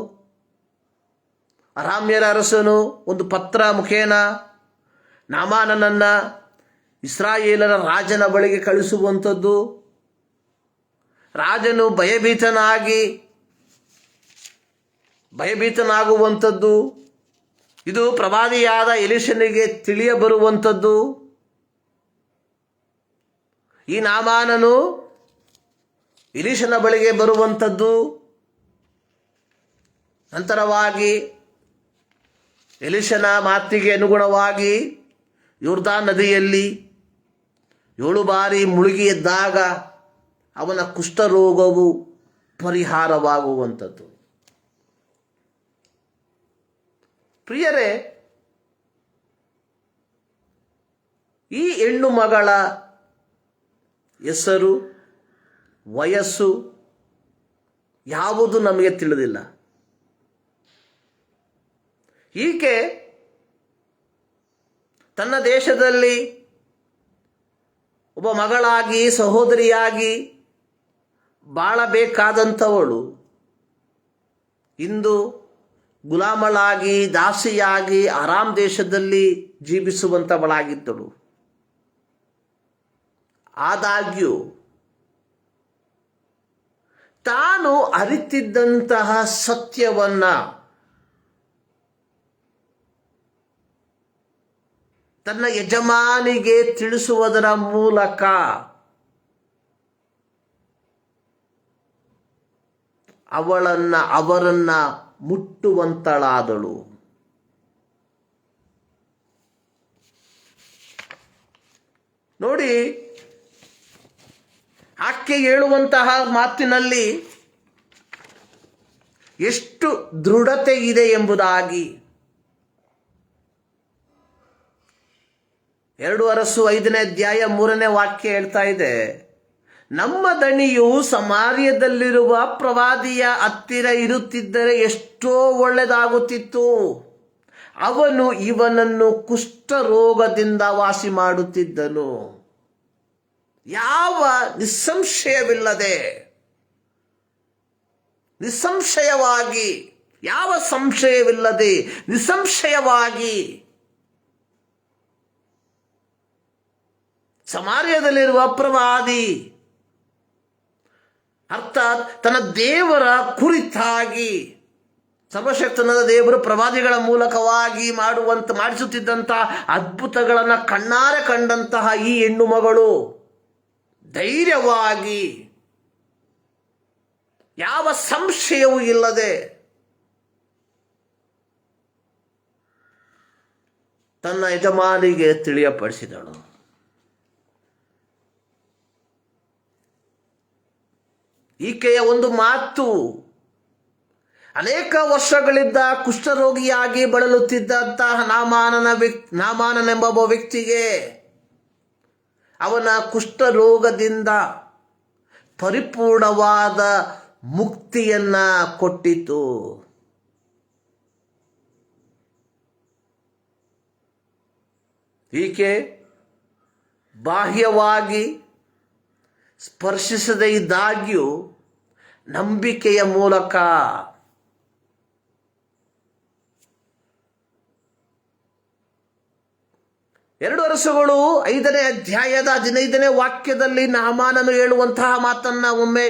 ಅರಾಮ್ಯರ ಅರಸನು ಒಂದು ಪತ್ರ ಮುಖೇನ ನಾಮಾನನನ್ನ ಇಸ್ರಾಯೇಲರ ರಾಜನ ಬಳಿಗೆ ಕಳಿಸುವಂಥದ್ದು. ರಾಜನು ಭಯಭೀತನಾಗುವಂಥದ್ದು. ಇದು ಪ್ರವಾದಿಯಾದ ಎಲೀಷನಿಗೆ ತಿಳಿಯ ಬರುವಂಥದ್ದು. ಈ ನಾಮಾನನು ಎಲೀಷನ ಬಳಿಗೆ ಬರುವಂಥದ್ದು. ನಂತರವಾಗಿ ಎಲೀಷನ ಮಾತಿಗೆ ಅನುಗುಣವಾಗಿ ಯೋರ್ದಾನ್ ನದಿಯಲ್ಲಿ 7 ಬಾರಿ ಮುಳುಗಿ ಎದ್ದಾಗ ಅವನ ಕುಷ್ಠರೋಗವು ಪರಿಹಾರವಾಗುವಂಥದ್ದು. ಪ್ರಿಯರೇ, ಈ ಹೆಣ್ಣು ಮಗಳ ಹೆಸರು, ವಯಸ್ಸು ಯಾವುದು ನಮಗೆ ತಿಳಿದಿಲ್ಲ. ಈಕೆ ತನ್ನ ದೇಶದಲ್ಲಿ ಒಬ್ಬ ಮಗಳಾಗಿ, ಸಹೋದರಿಯಾಗಿ ಬಾಳಬೇಕಾದಂಥವಳು ಇಂದು ಗುಲಾಮಳಾಗಿ, ದಾಸಿಯಾಗಿ ಆರಾಮ್ ದೇಶದಲ್ಲಿ ಜೀವಿಸುವಂಥವಳಾಗಿದ್ದಳು. ಆದಾಗ್ಯೂ ತಾನು ಅರಿತಿದ್ದಂತಹ ಸತ್ಯವನ್ನ ತನ್ನ ಯಜಮಾನಿಗೆ ತಿಳಿಸುವುದರ ಮೂಲಕ ಅವರನ್ನ ಮುಟ್ಟುವಂತಳಾದಳು. ನೋಡಿ, ಆಕೆ ಹೇಳುವಂತಹ ಮಾತಿನಲ್ಲಿ ಎಷ್ಟು ದೃಢತೆ ಇದೆ ಎಂಬುದಾಗಿ 2 ಅರಸು 5ನೇ ಅಧ್ಯಾಯ 3ನೇ ವಾಕ್ಯ ಹೇಳ್ತಾ ಇದೆ. ನಮ್ಮ ದಣಿಯು ಸಮಾರ್ಯದಲ್ಲಿರುವ ಪ್ರವಾದಿಯ ಹತ್ತಿರ ಇರುತ್ತಿದ್ದರೆ ಎಷ್ಟೋ ಒಳ್ಳೆಯದಾಗುತ್ತಿತ್ತು. ಅವನು ಇವನನ್ನು ಕುಷ್ಠರೋಗದಿಂದ ವಾಸಿ ಮಾಡುತ್ತಿದ್ದನು. ಯಾವ ನಿಸ್ಸಂಶಯವಾಗಿ, ಯಾವ ಸಂಶಯವಿಲ್ಲದೆ ನಿಸ್ಸಂಶಯವಾಗಿ ಸಮಾರ್ಯದಲ್ಲಿರುವ ಪ್ರವಾದಿ, ಅರ್ಥಾತ್ ತನ್ನ ದೇವರ ಕುರಿತಾಗಿ ಸರ್ವಶಕ್ತನಾದ ದೇವರು ಪ್ರವಾದಿಗಳ ಮೂಲಕವಾಗಿ ಮಾಡಿಸುತ್ತಿದ್ದಂಥ ಅದ್ಭುತಗಳನ್ನು ಕಣ್ಣಾರೆ ಕಂಡಂತಹ ಈ ಹೆಣ್ಣು ಮಗಳು ಧೈರ್ಯವಾಗಿ, ಯಾವ ಸಂಶಯವೂ ಇಲ್ಲದೆ ತನ್ನ ಯಜಮಾನಿಗೆ ತಿಳಿಯಪಡಿಸಿದಳು. ಈಕೆಯ ಒಂದು ಮಾತು ಅನೇಕ ವರ್ಷಗಳಿಂದ ಕುಷ್ಠರೋಗಿಯಾಗಿ ಬಳಲುತ್ತಿದ್ದಂತಹ ನಾಮಾನನೆಂಬ ವ್ಯಕ್ತಿಗೆ ಅವನ ಕುಷ್ಠರೋಗದಿಂದ ಪರಿಪೂರ್ಣವಾದ ಮುಕ್ತಿಯನ್ನ ಕೊಟ್ಟಿತು. ಈಕೆ ಬಾಹ್ಯವಾಗಿ ಸ್ಪರ್ಶಿಸದೇ ಇದ್ದಾಗ್ಯೂ ನಂಬಿಕೆಯ ಮೂಲಕ ಎರಡು ಅರಸುಗಳು 5ನೇ ಅಧ್ಯಾಯದ 15ನೇ ವಾಕ್ಯದಲ್ಲಿ ನಾಮಾನನು ಹೇಳುವಂತಹ ಮಾತನ್ನ ಒಮ್ಮೆ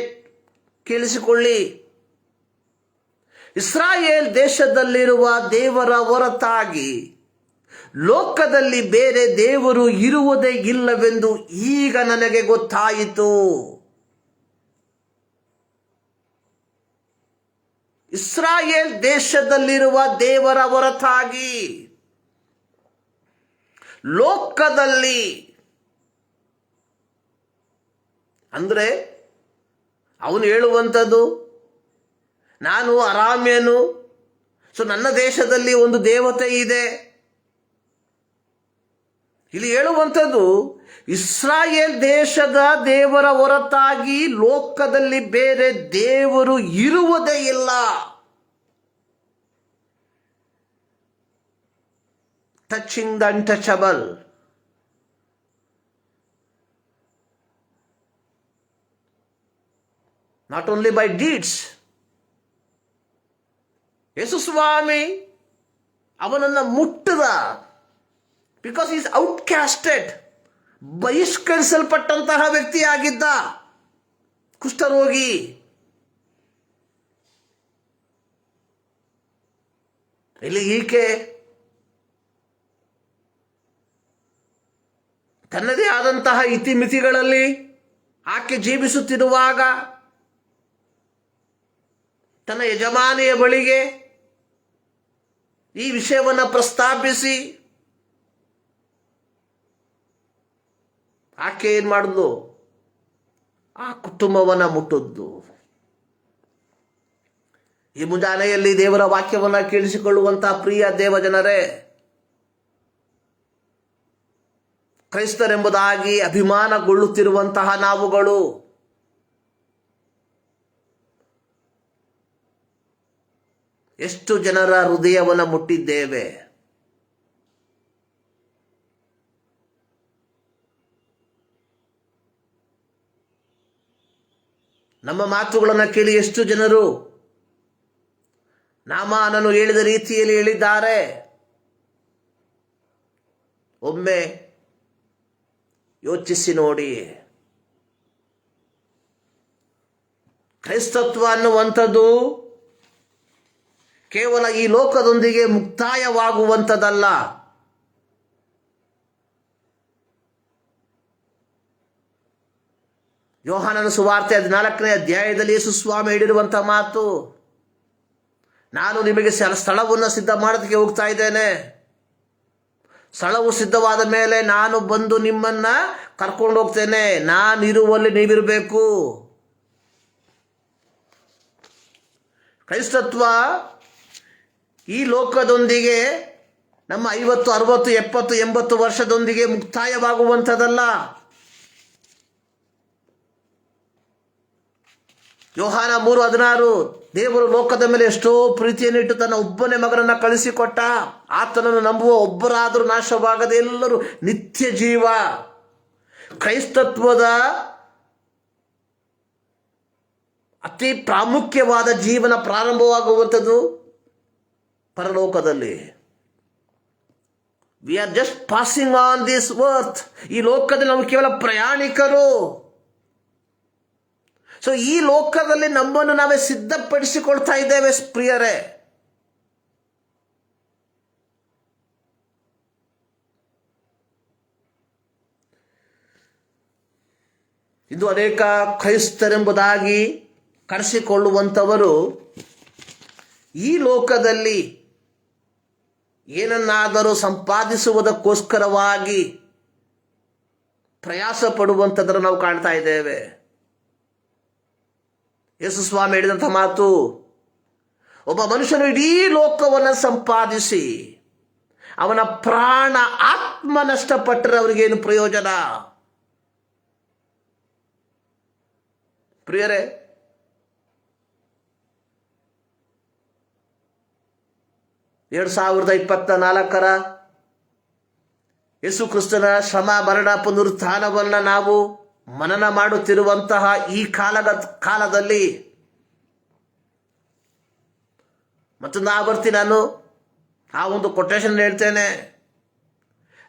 ಕೇಳಿಸಿಕೊಳ್ಳಿ. ಇಸ್ರಾಯೇಲ್ ದೇಶದಲ್ಲಿರುವ ದೇವರ ಹೊರತಾಗಿ ಲೋಕದಲ್ಲಿ ಬೇರೆ ದೇವರು ಇರುವುದೇ ಇಲ್ಲವೆಂದು ಈಗ ನನಗೆ ಗೊತ್ತಾಯಿತು. ಇಸ್ರಾಯೇಲ್ ದೇಶದಲ್ಲಿರುವ ದೇವರ ಹೊರತಾಗಿ ಲೋಕದಲ್ಲಿ ಅಂದರೆ ಅವನು ಹೇಳುವಂಥದ್ದು, ನಾನು ಅರಾಮ್ಯನು, ಸೊ ನನ್ನ ದೇಶದಲ್ಲಿ ಒಂದು ದೇವತೆ ಇದೆ. ಇಲ್ಲಿ ಹೇಳುವಂಥದ್ದು ಇಸ್ರಾಯೇಲ್ ದೇಶದ ದೇವರ ಹೊರತಾಗಿ ಲೋಕದಲ್ಲಿ ಬೇರೆ ದೇವರು ಇರುವುದೇ ಇಲ್ಲ. Touching the untouchable. Not only by deeds. Yesu ಸ್ವಾಮಿ ಅವನನ್ನು ಮುಟ್ಟದ. ಬಿಕಾಸ್ ಈಸ್ ಔಟ್ಕ್ಯಾಸ್ಟೆಡ್, ಬಹಿಷ್ಕರಿಸಲ್ಪಟ್ಟಂತಹ ವ್ಯಕ್ತಿಯಾಗಿದ್ದ, ಕುಷ್ಠರೋಗಿ. ಇಲ್ಲಿ ಈಕೆ ತನ್ನದೇ ಆದಂತಹ ಇತಿಮಿತಿಗಳಲ್ಲಿ ಆಕೆ ಜೀವಿಸುತ್ತಿರುವಾಗ ತನ್ನ ಯಜಮಾನಿಯ ಬಳಿಗೆ ಈ ವಿಷಯವನ್ನು ಪ್ರಸ್ತಾಪಿಸಿ ಆಕೆ ಏನು ಮಾಡಿದ್ಲು? ಆ ಕುಟುಂಬವನ್ನು ಮುಟ್ಟದ್ದು. ಈ ಮುಂಜಾನೆಯಲ್ಲಿ ದೇವರ ವಾಕ್ಯವನ್ನು ಕೇಳಿಸಿಕೊಳ್ಳುವಂತಹ ಪ್ರಿಯ ದೇವಜನರೇ, ಕ್ರೈಸ್ತರೆಂಬುದಾಗಿ ಅಭಿಮಾನಗೊಳ್ಳುತ್ತಿರುವಂತಹ ನಾವುಗಳು ಎಷ್ಟು ಜನರ ಹೃದಯವನ್ನು ಮುಟ್ಟಿದ್ದೇವೆ? ನಮ್ಮ ಮಾತುಗಳನ್ನು ಕೇಳಿ ಎಷ್ಟು ಜನರು ನಾಮಾನನು ಹೇಳಿದ ರೀತಿಯಲ್ಲಿ ಹೇಳಿದ್ದಾರೆ? ಒಮ್ಮೆ ಯೋಚಿಸಿ ನೋಡಿ. ಕ್ರೈಸ್ತತ್ವ ಅನ್ನುವಂಥದ್ದು ಕೇವಲ ಈ ಲೋಕದೊಂದಿಗೆ ಮುಕ್ತಾಯವಾಗುವಂಥದ್ದಲ್ಲ. ಯೋಹಾನನ ಸುವಾರ್ತೆ 14ನೇ ಅಧ್ಯಾಯದಲ್ಲಿ ಯೇಸು ಸ್ವಾಮಿ ಹೇಳಿರುವಂಥ ಮಾತು, ನಾನು ನಿಮಗೆ ಸ್ಥಳವನ್ನು ಸಿದ್ಧ ಮಾಡೋದಕ್ಕೆ ಹೋಗ್ತಾ ಇದ್ದೇನೆ. ಸ್ಥಳವು ಸಿದ್ಧವಾದ ಮೇಲೆ ನಾನು ಬಂದು ನಿಮ್ಮನ್ನ ಕರ್ಕೊಂಡು ಹೋಗ್ತೇನೆ. ನಾನಿರುವಲ್ಲಿ ನೀವಿರಬೇಕು. ಕ್ರೈಸ್ತತ್ವ ಈ ಲೋಕದೊಂದಿಗೆ ನಮ್ಮ 50, 60, 70, 80 ವರ್ಷದೊಂದಿಗೆ ಮುಕ್ತಾಯವಾಗುವಂಥದ್ದಲ್ಲ. ಯೋಹಾನ 3:16, ದೇವರು ಲೋಕದ ಮೇಲೆ ಎಷ್ಟೋ ಪ್ರೀತಿಯನ್ನಿಟ್ಟು ತನ್ನ ಒಬ್ಬನೇ ಮಗನನ್ನು ಕಳಿಸಿಕೊಟ್ಟ. ಆತನನ್ನು ನಂಬುವ ಒಬ್ಬರಾದರೂ ನಾಶವಾಗದೆ ಎಲ್ಲರೂ ನಿತ್ಯ ಜೀವ. ಕ್ರೈಸ್ತತ್ವದ ಅತಿ ಪ್ರಾಮುಖ್ಯವಾದ ಜೀವನ ಪ್ರಾರಂಭವಾಗುವಂಥದ್ದು ಪರಲೋಕದಲ್ಲಿ. V are just passing on this worth. ಈ ಲೋಕದಲ್ಲಿ ನಾವು ಕೇವಲ ಪ್ರಯಾಣಿಕರು. ಸೊ ಈ ಲೋಕದಲ್ಲಿ ನಮ್ಮನ್ನು ನಾವೇ ಸಿದ್ಧಪಡಿಸಿಕೊಳ್ತಾ ಇದ್ದೇವೆ ಪ್ರಿಯರೇ. ಇದು ಅನೇಕ ಕ್ರೈಸ್ತರೆಂಬುದಾಗಿ ಕರೆಸಿಕೊಳ್ಳುವಂಥವರು ಈ ಲೋಕದಲ್ಲಿ ಏನನ್ನಾದರೂ ಸಂಪಾದಿಸುವುದಕ್ಕೋಸ್ಕರವಾಗಿ ಪ್ರಯಾಸ ಪಡುವಂಥದ್ದನ್ನು ನಾವು ಕಾಣ್ತಾ ಇದ್ದೇವೆ. ಯೇಸು ಸ್ವಾಮಿ ಹೇಳಿದಂಥ ಮಾತು, ಒಬ್ಬ ಮನುಷ್ಯನು ಇಡೀ ಲೋಕವನ್ನು ಸಂಪಾದಿಸಿ ಅವನ ಪ್ರಾಣ ಆತ್ಮ ನಷ್ಟಪಟ್ಟರೆ ಅವರಿಗೇನು ಪ್ರಯೋಜನ? ಪ್ರಿಯರೇ, ಎರಡು 2024 ಯೇಸು ಕ್ರಿಸ್ತನ ಶ್ರಮ ಮರಣ ಪುನರುತ್ಥಾನವನ್ನು ನಾವು ಮನನ ಮಾಡುತ್ತಿರುವಂತಹ ಈ ಕಾಲದಲ್ಲಿ ಮತ್ತೊಂದು ಆವರ್ತಿ ನಾನು ಆ ಒಂದು ಕೊಟೇಶನ್ ಹೇಳ್ತೇನೆ.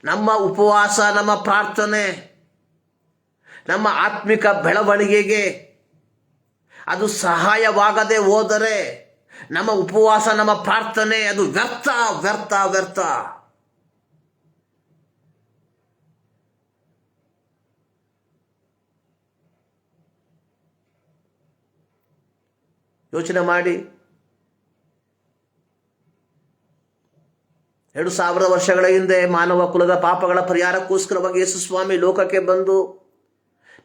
ನಮ್ಮ ಉಪವಾಸ, ನಮ್ಮ ಪ್ರಾರ್ಥನೆ, ನಮ್ಮ ಆತ್ಮಿಕ ಬೆಳವಣಿಗೆಗೆ ಅದು ಸಹಾಯವಾಗದೆ ಹೋದರೆ ನಮ್ಮ ಉಪವಾಸ, ನಮ್ಮ ಪ್ರಾರ್ಥನೆ ಅದು ವ್ಯರ್ಥ ವ್ಯರ್ಥ ವ್ಯರ್ಥ. ಯೋಚನೆ ಮಾಡಿ. 2000 ವರ್ಷಗಳ ಹಿಂದೆ ಮಾನವ ಕುಲದ ಪಾಪಗಳ ಪರಿಹಾರಕ್ಕೋಸ್ಕರವಾಗಿ ಯೇಸು ಸ್ವಾಮಿ ಲೋಕಕ್ಕೆ ಬಂದು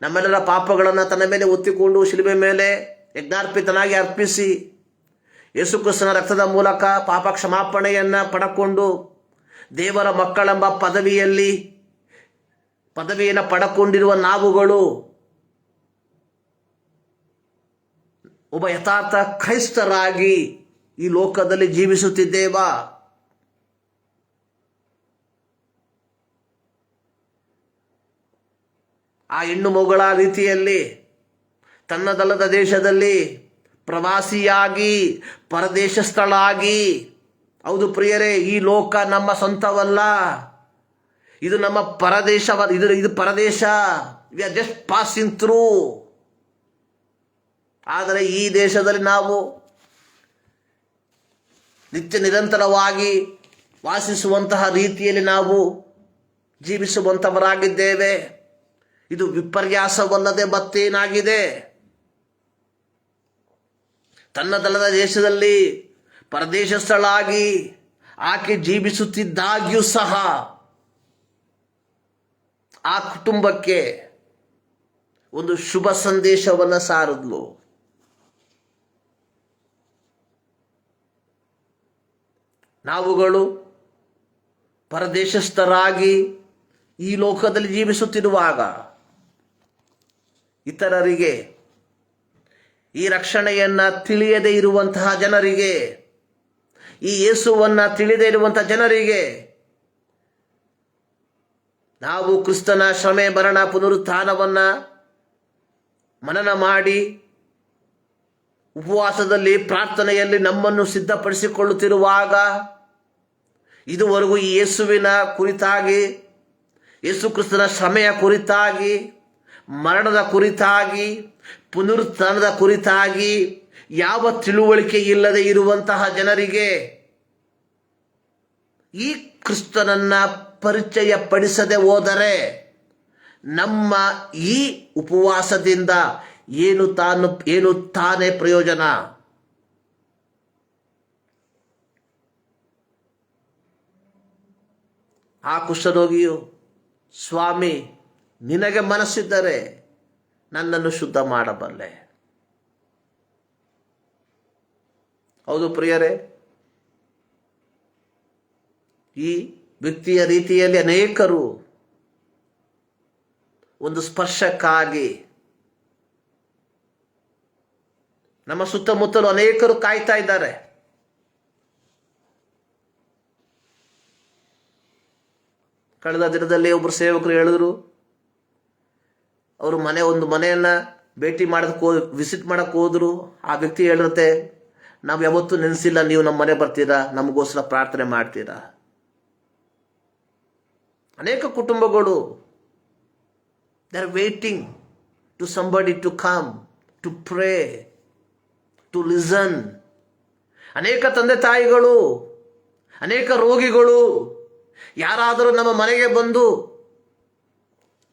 ನಮ್ಮೆಲ್ಲರ ಪಾಪಗಳನ್ನು ತನ್ನ ಮೇಲೆ ಒತ್ತಿಕೊಂಡು ಶಿಲುಬೆ ಮೇಲೆ ಯಜ್ಞಾರ್ಪಿತನಾಗಿ ಅರ್ಪಿಸಿ ಯೇಸು ಕ್ರಿಸ್ತನ ರಕ್ತದ ಮೂಲಕ ಪಾಪ ಕ್ಷಮಾಪಣೆಯನ್ನು ಪಡಕೊಂಡು ದೇವರ ಮಕ್ಕಳೆಂಬ ಪದವಿಯನ್ನು ಪಡಕೊಂಡಿರುವ ನಾವುಗಳು ಒಬ್ಬ ಯಥಾರ್ಥ ಕ್ರೈಸ್ತರಾಗಿ ಈ ಲೋಕದಲ್ಲಿ ಜೀವಿಸುತ್ತಿದ್ದೇವಾ? ಆ ಹೆಣ್ಣು ಮಗಳ ರೀತಿಯಲ್ಲಿ ತನ್ನದಲ್ಲದ ದೇಶದಲ್ಲಿ ಪ್ರವಾಸಿಯಾಗಿ ಪರದೇಶಸ್ಥಳಾಗಿ, ಹೌದು ಪ್ರಿಯರೇ, ಈ ಲೋಕ ನಮ್ಮ ಸ್ವಂತವಲ್ಲ, ಇದು ನಮ್ಮ ಇದು ಪರದೇಶ. We are just passing through. ಆದರೆ ಈ ದೇಶದಲ್ಲಿ ನಾವು ನಿತ್ಯ ನಿರಂತರವಾಗಿ ವಾಸಿಸುವಂತಹ ರೀತಿಯಲ್ಲಿ ನಾವು ಜೀವಿಸುವಂಥವರಾಗಿದ್ದೇವೆ. ಇದು ವಿಪರ್ಯಾಸವಲ್ಲದೆ ಮತ್ತೇನಾಗಿದೆ? ತನ್ನದಲ್ಲದ ದೇಶದಲ್ಲಿ ಪರದೇಶಸ್ಥಳಾಗಿ ಆಕೆ ಜೀವಿಸುತ್ತಿದ್ದಾಗ್ಯೂ ಸಹ ಆ ಕುಟುಂಬಕ್ಕೆ ಒಂದು ಶುಭ ಸಂದೇಶವನ್ನು ಸಾರಿದ್ಲು. ನಾವುಗಳು ಪರದೇಶಸ್ಥರಾಗಿ ಈ ಲೋಕದಲ್ಲಿ ಜೀವಿಸುತ್ತಿರುವಾಗ ಇತರರಿಗೆ, ಈ ರಕ್ಷಣೆಯನ್ನು ತಿಳಿಯದೇ ಇರುವಂತಹ ಜನರಿಗೆ, ಈ ಯೇಸುವನ್ನು ತಿಳಿದೇ ಇರುವಂತಹ ಜನರಿಗೆ ನಾವು ಕ್ರಿಸ್ತನ ಶ್ರಮೆ ಮರಣ ಪುನರುತ್ಥಾನವನ್ನು ಮನನ ಮಾಡಿ ಉಪವಾಸದಲ್ಲಿ ಪ್ರಾರ್ಥನೆಯಲ್ಲಿ ನಮ್ಮನ್ನು ಸಿದ್ಧಪಡಿಸಿಕೊಳ್ಳುತ್ತಿರುವಾಗ ಇದುವರೆಗೂ ಈ ಯೇಸುವಿನ ಕುರಿತಾಗಿ, ಯೇಸು ಕ್ರಿಸ್ತನ ಶ್ರಮೆಯ ಕುರಿತಾಗಿ, ಮರಣದ ಕುರಿತಾಗಿ, ಪುನರುತ್ಥಾನದ ಕುರಿತಾಗಿ ಯಾವ ತಿಳುವಳಿಕೆ ಇಲ್ಲದೆ ಇರುವಂತಹ ಜನರಿಗೆ ಈ ಕ್ರಿಸ್ತನನ್ನ ಪರಿಚಯ ಪಡಿಸದೆ ಹೋದರೆ ನಮ್ಮ ಈ ಉಪವಾಸದಿಂದ ಏನು ತಾನೇ ಪ್ರಯೋಜನ? ಆ ಕುಷ್ಠರೋಗಿಯು, ಸ್ವಾಮಿ, ನಿನಗೆ ಮನಸ್ಸಿದ್ದರೆ ನನ್ನನ್ನು ಶುದ್ಧ ಮಾಡಬಲ್ಲೆ. ಹೌದು ಪ್ರಿಯರೇ, ಈ ವ್ಯಕ್ತಿಯ ರೀತಿಯಲ್ಲಿ ಅನೇಕರು ಒಂದು ಸ್ಪರ್ಶಕ್ಕಾಗಿ ನಮ್ಮ ಸುತ್ತಮುತ್ತಲು ಅನೇಕರು ಕಾಯ್ತಾ ಇದ್ದಾರೆ. ಕಳೆದ ದಿನದಲ್ಲಿ ಒಬ್ಬರು ಸೇವಕರು ಹೇಳಿದ್ರು, ಅವರು ಒಂದು ಮನೆಯನ್ನ ವಿಸಿಟ್ ಮಾಡಕ್ಕೆ ಹೋದ್ರು. ಆ ವ್ಯಕ್ತಿ ಹೇಳಿರುತ್ತೆ, ನಾವು ಯಾವತ್ತೂ ನೆನೆಸಿಲ್ಲ, ನೀವು ನಮ್ಮ ಮನೆ ಬರ್ತೀರಾ, ನಮಗೋಸ್ಕರ ಪ್ರಾರ್ಥನೆ ಮಾಡ್ತೀರಾ. ಅನೇಕ ಕುಟುಂಬಗಳು they are waiting to somebody to come to pray, to listen. ಅನೇಕ ತಂದೆ ತಾಯಿಗಳು, ಅನೇಕ ರೋಗಿಗಳು ಯಾರಾದರೂ ನಮ್ಮ ಮನೆಗೆ ಬಂದು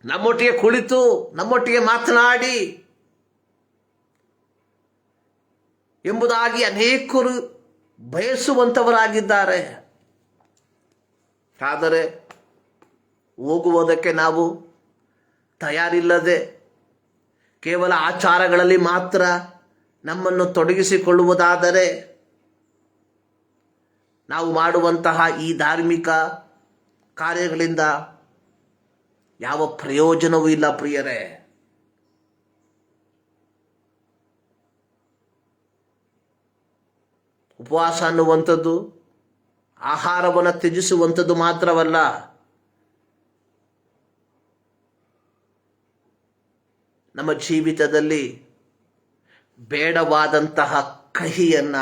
ನಮ್ಮೊಟ್ಟಿಗೆ ಕುಳಿತು ನಮ್ಮೊಟ್ಟಿಗೆ ಮಾತನಾಡಿ ಎಂಬುದಾಗಿ ಅನೇಕರು ಬಯಸುವಂಥವರಾಗಿದ್ದಾರೆ. ಆದರೆ ಹೋಗುವುದಕ್ಕೆ ನಾವು ತಯಾರಿಲ್ಲದೆ ಕೇವಲ ಆಚಾರಗಳಲ್ಲಿ ಮಾತ್ರ ನಮ್ಮನ್ನು ತೊಡಗಿಸಿಕೊಳ್ಳುವುದಾದರೆ ನಾವು ಮಾಡುವಂತಹ ಈ ಧಾರ್ಮಿಕ ಕಾರ್ಯಗಳಿಂದ ಯಾವ ಪ್ರಯೋಜನವೂ ಇಲ್ಲ ಪ್ರಿಯರೇ. ಉಪವಾಸ ಅನ್ನುವಂಥದ್ದು ಆಹಾರವನ್ನು ತ್ಯಜಿಸುವಂಥದ್ದು ಮಾತ್ರವಲ್ಲ, ನಮ್ಮ ಜೀವಿತದಲ್ಲಿ ಬೇಡವಾದಂತಹ ಕಹಿಯನ್ನ,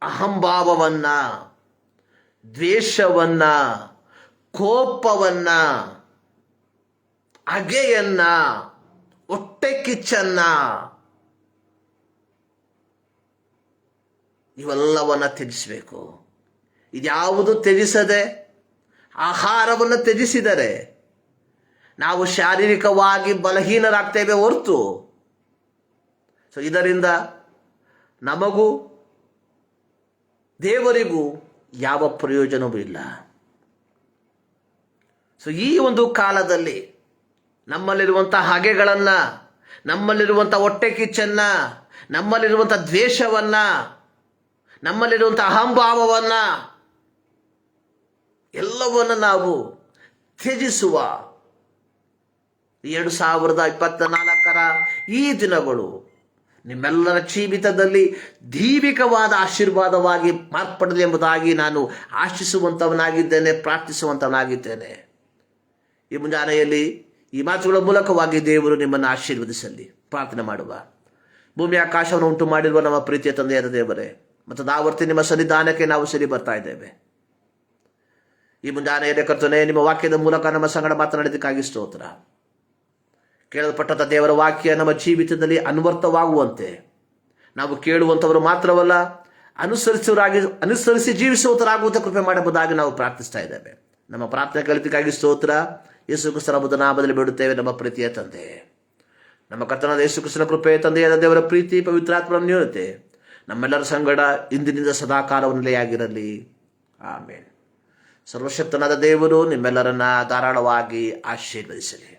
ಅಹಂಭಾವವನ್ನ, ದ್ವೇಷವನ್ನ, ಕೋಪವನ್ನ, ಅಗೆಯನ್ನ, ಹೊಟ್ಟೆ ಕಿಚ್ಚನ್ನ, ಇವೆಲ್ಲವನ್ನ ತ್ಯಜಿಸಬೇಕು. ಇದ್ಯಾವುದು ತ್ಯಜಿಸದೆ ಆಹಾರವನ್ನು ತ್ಯಜಿಸಿದರೆ ನಾವು ಶಾರೀರಿಕವಾಗಿ ಬಲಹೀನರಾಗ್ತೇವೆ ಹೊರತು, ಇದರಿಂದ ನಮಗೂ ದೇವರಿಗೂ ಯಾವ ಪ್ರಯೋಜನವೂ ಇಲ್ಲ. ಸೊ ಈ ಒಂದು ಕಾಲದಲ್ಲಿ ನಮ್ಮಲ್ಲಿರುವಂಥ ಹಾಗೆಗಳನ್ನು, ನಮ್ಮಲ್ಲಿರುವಂಥ ಹೊಟ್ಟೆ ಕಿಚ್ಚನ್ನು, ನಮ್ಮಲ್ಲಿರುವಂಥ ದ್ವೇಷವನ್ನು, ನಮ್ಮಲ್ಲಿರುವಂಥ ಅಹಂಭಾವವನ್ನು ಎಲ್ಲವನ್ನು ನಾವು ತ್ಯಜಿಸುವ 2024 ಈ ದಿನಗಳು ನಿಮ್ಮೆಲ್ಲರ ಜೀವಿತದಲ್ಲಿ ದೈವಿಕವಾದ ಆಶೀರ್ವಾದವಾಗಿ ಮಾರ್ಪಡಲಿ ಎಂಬುದಾಗಿ ನಾನು ಆಶಿಸುವಂಥವನಾಗಿದ್ದೇನೆ, ಪ್ರಾರ್ಥಿಸುವಂಥವನಾಗಿದ್ದೇನೆ. ಈ ಮುಂಜಾನೆಯಲ್ಲಿ ಈ ಮಾತುಗಳ ಮೂಲಕವಾಗಿ ದೇವರು ನಿಮ್ಮನ್ನು ಆಶೀರ್ವದಿಸಲಿ. ಪ್ರಾರ್ಥನೆ ಮಾಡುವ. ಭೂಮಿ ಆಕಾಶವನ್ನು ಉಂಟು ಮಾಡಿರುವ ನಮ್ಮ ಪ್ರೀತಿಯ ತಂದೆಯಾದ ದೇವರೇ, ಮತ್ತು ದಾವರ್ತಿ ನಿಮ್ಮ ಸನ್ನಿಧಾನಕ್ಕೆ ನಾವು ಸರಿ ಬರ್ತಾ ಇದ್ದೇವೆ. ಈ ಮುಂಜಾನೆಯಲ್ಲಿ ಕರ್ತನೇ, ನಿಮ್ಮ ವಾಕ್ಯದ ಮೂಲಕ ನಮ್ಮ ಸಂಗಡ ಮಾತನಾಡಿದ್ದಕ್ಕಾಗಿ ಸ್ತೋತ್ರ. ಕೇಳಲ್ಪಟ್ಟಂಥ ದೇವರ ವಾಕ್ಯ ನಮ್ಮ ಜೀವಿತದಲ್ಲಿ ಅನ್ವರ್ಥವಾಗುವಂತೆ ನಾವು ಕೇಳುವಂಥವರು ಮಾತ್ರವಲ್ಲ, ಅನುಸರಿಸಿ ಜೀವಿಸುವಂತರಾಗುವಂಥ ಕೃಪೆ ಮಾಡಬಹುದಾಗಿ ನಾವು ಪ್ರಾರ್ಥಿಸ್ತಾ ಇದ್ದೇವೆ. ನಮ್ಮ ಪ್ರಾರ್ಥನೆ ಕೇಳಿದ್ದಕ್ಕಾಗಿ ಸ್ತೋತ್ರ. ಯೇಸು ಕ್ರಿಸ್ತನ ನಾಮದಲ್ಲಿ ಬೇಡುತ್ತೇವೆ ನಮ್ಮ ಪ್ರೀತಿಯ ತಂದೆ. ನಮ್ಮ ಕರ್ತನಾದ ಯೇಸು ಕ್ರಿಸ್ತನ ಕೃಪೆ, ತಂದೆಯಾದ ದೇವರ ಪ್ರೀತಿ, ಪವಿತ್ರಾತ್ಮನ ನ್ಯೂನತೆ ನಮ್ಮೆಲ್ಲರ ಸಂಗಡ ಇಂದಿನಿಂದ ಸದಾಕಾಲವನ್ನಲೇ ಆಗಿರಲಿ. ಆಮೇನ್. ಸರ್ವಶಕ್ತನಾದ ದೇವರು ನಿಮ್ಮೆಲ್ಲರನ್ನ ಧಾರಾಳವಾಗಿ ಆಶೀರ್ವದಿಸಲಿ.